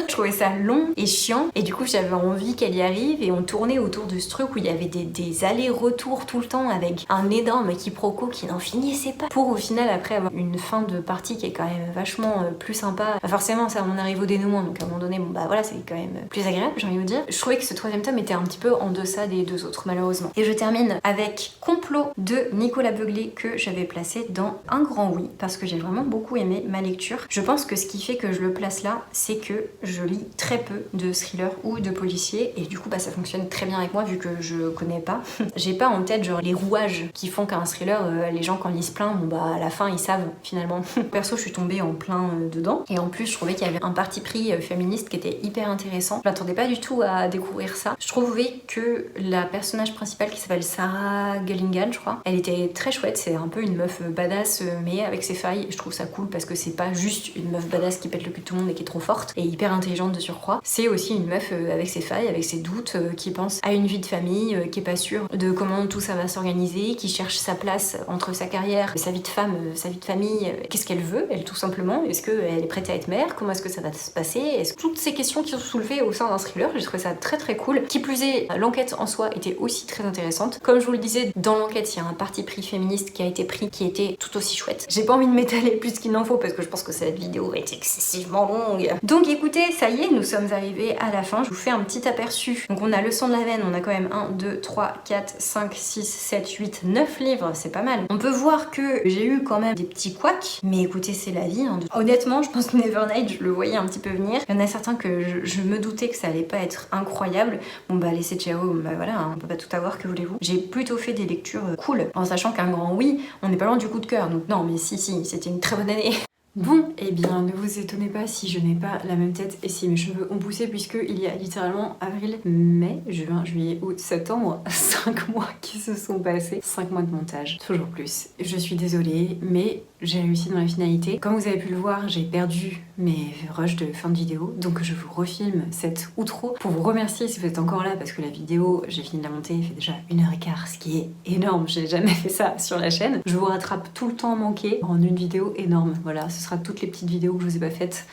Je trouvais ça long et chiant et du coup j'avais envie qu'elle y arrive et on tournait autour de ce truc où il y avait des allers-retours tout le temps avec un énorme quiproquo qui n'en finissait pas pour au final après avoir une fin de partie qui est quand même vachement plus sympa. Forcément ça on arrive au dénouement donc à un moment donné bon bah voilà c'est quand même plus agréable j'ai envie de vous dire. Je trouvais que ce 3e tome était un petit peu en deçà des 2 autres malheureusement. Et je termine avec Complot de Nicolas Beuglé que j'avais placé dans un grand oui parce que j'ai vraiment beaucoup aimé ma lecture. Je pense que ce qui fait que je le place là c'est que je lis très peu de thrillers ou de policiers et du coup bah ça fonctionne très bien avec moi vu que je connais pas. J'ai pas en tête genre les rouages qui font qu'un thriller les gens quand ils se plaignent bon bah à la fin ils savent finalement. Perso je suis tombée en plein dedans et en plus je trouvais qu'il y avait un parti pris féministe qui était hyper intéressant. Je m'attendais pas du tout à découvrir ça. Je trouvais que la personnage principale qui s'appelle Sarah Gillingham je crois, elle était très chouette, c'est un peu une meuf badass mais avec ses failles. Je trouve ça cool parce que c'est pas juste une meuf badass qui pète le cul de tout le monde et qui est trop forte et hyper intelligente de surcroît. C'est aussi une meuf avec ses failles, avec ses doutes, qui pense à une vie de famille, qui est pas sûre de comment tout ça va s'organiser, qui cherche sa place entre sa carrière, sa vie de femme, sa vie de famille. Qu'est-ce qu'elle veut, elle tout simplement? Est-ce qu'elle est prête à être mère? Comment est-ce que ça va se passer? Est-ce que toutes ces questions qui sont soulevées au sein d'un thriller, j'ai trouvé ça très très cool. Qui plus est, l'enquête en soi était aussi très intéressante. Comme je vous le disais, dans l'enquête, il y a un parti pris féministe qui a été pris, qui était tout aussi chouette. J'ai pas envie de m'étaler plus qu'il n'en faut parce que je pense que cette vidéo est excessivement longue. Donc écoutez, ça y est, nous sommes arrivés à la fin. Je vous fais un petit aperçu. Donc on a Le sang de la veine, on a quand même 1, 2, 3, 4, 5, 6, 7, 8, 9 livres, c'est pas mal. On peut voir que j'ai eu quand même des petits couacs, mais écoutez, c'est la vie. Hein. Honnêtement, je pense que Never Night, je le voyais un petit peu venir. Il y en a certains que je me doutais que ça allait pas être incroyable. Bon bah laissez ciao, bah voilà, hein, on peut pas tout avoir, que voulez-vous. J'ai plutôt fait des lectures cool, en sachant qu'un grand oui, on n'est pas loin du coup de cœur. Donc non, mais si, c'était une très bonne année. Bon, eh bien ne vous étonnez pas si je n'ai pas la même tête et si mes cheveux ont poussé puisque il y a littéralement avril, mai, juin, juillet, août, septembre, 5 mois qui se sont passés, 5 mois de montage, toujours plus. Je suis désolée, mais j'ai réussi dans la finalité. Comme vous avez pu le voir, j'ai perdu mes rushs de fin de vidéo, donc je vous refilme cette outro pour vous remercier si vous êtes encore là parce que la vidéo, j'ai fini de la monter, il fait déjà 1h15, ce qui est énorme, j'ai jamais fait ça sur la chaîne. Je vous rattrape tout le temps manqué en une vidéo énorme, voilà. Ce sera toutes les petites vidéos que je vous ai pas faites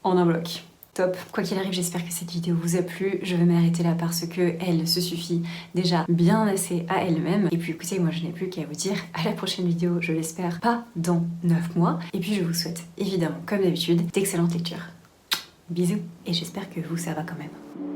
en un bloc. Top. Quoi qu'il arrive, j'espère que cette vidéo vous a plu. Je vais m'arrêter là parce que elle se suffit déjà bien assez à elle-même. Et puis écoutez, moi je n'ai plus qu'à vous dire à la prochaine vidéo, je l'espère pas dans 9 mois. Et puis je vous souhaite évidemment, comme d'habitude, d'excellentes lectures. Bisous et j'espère que vous ça va quand même.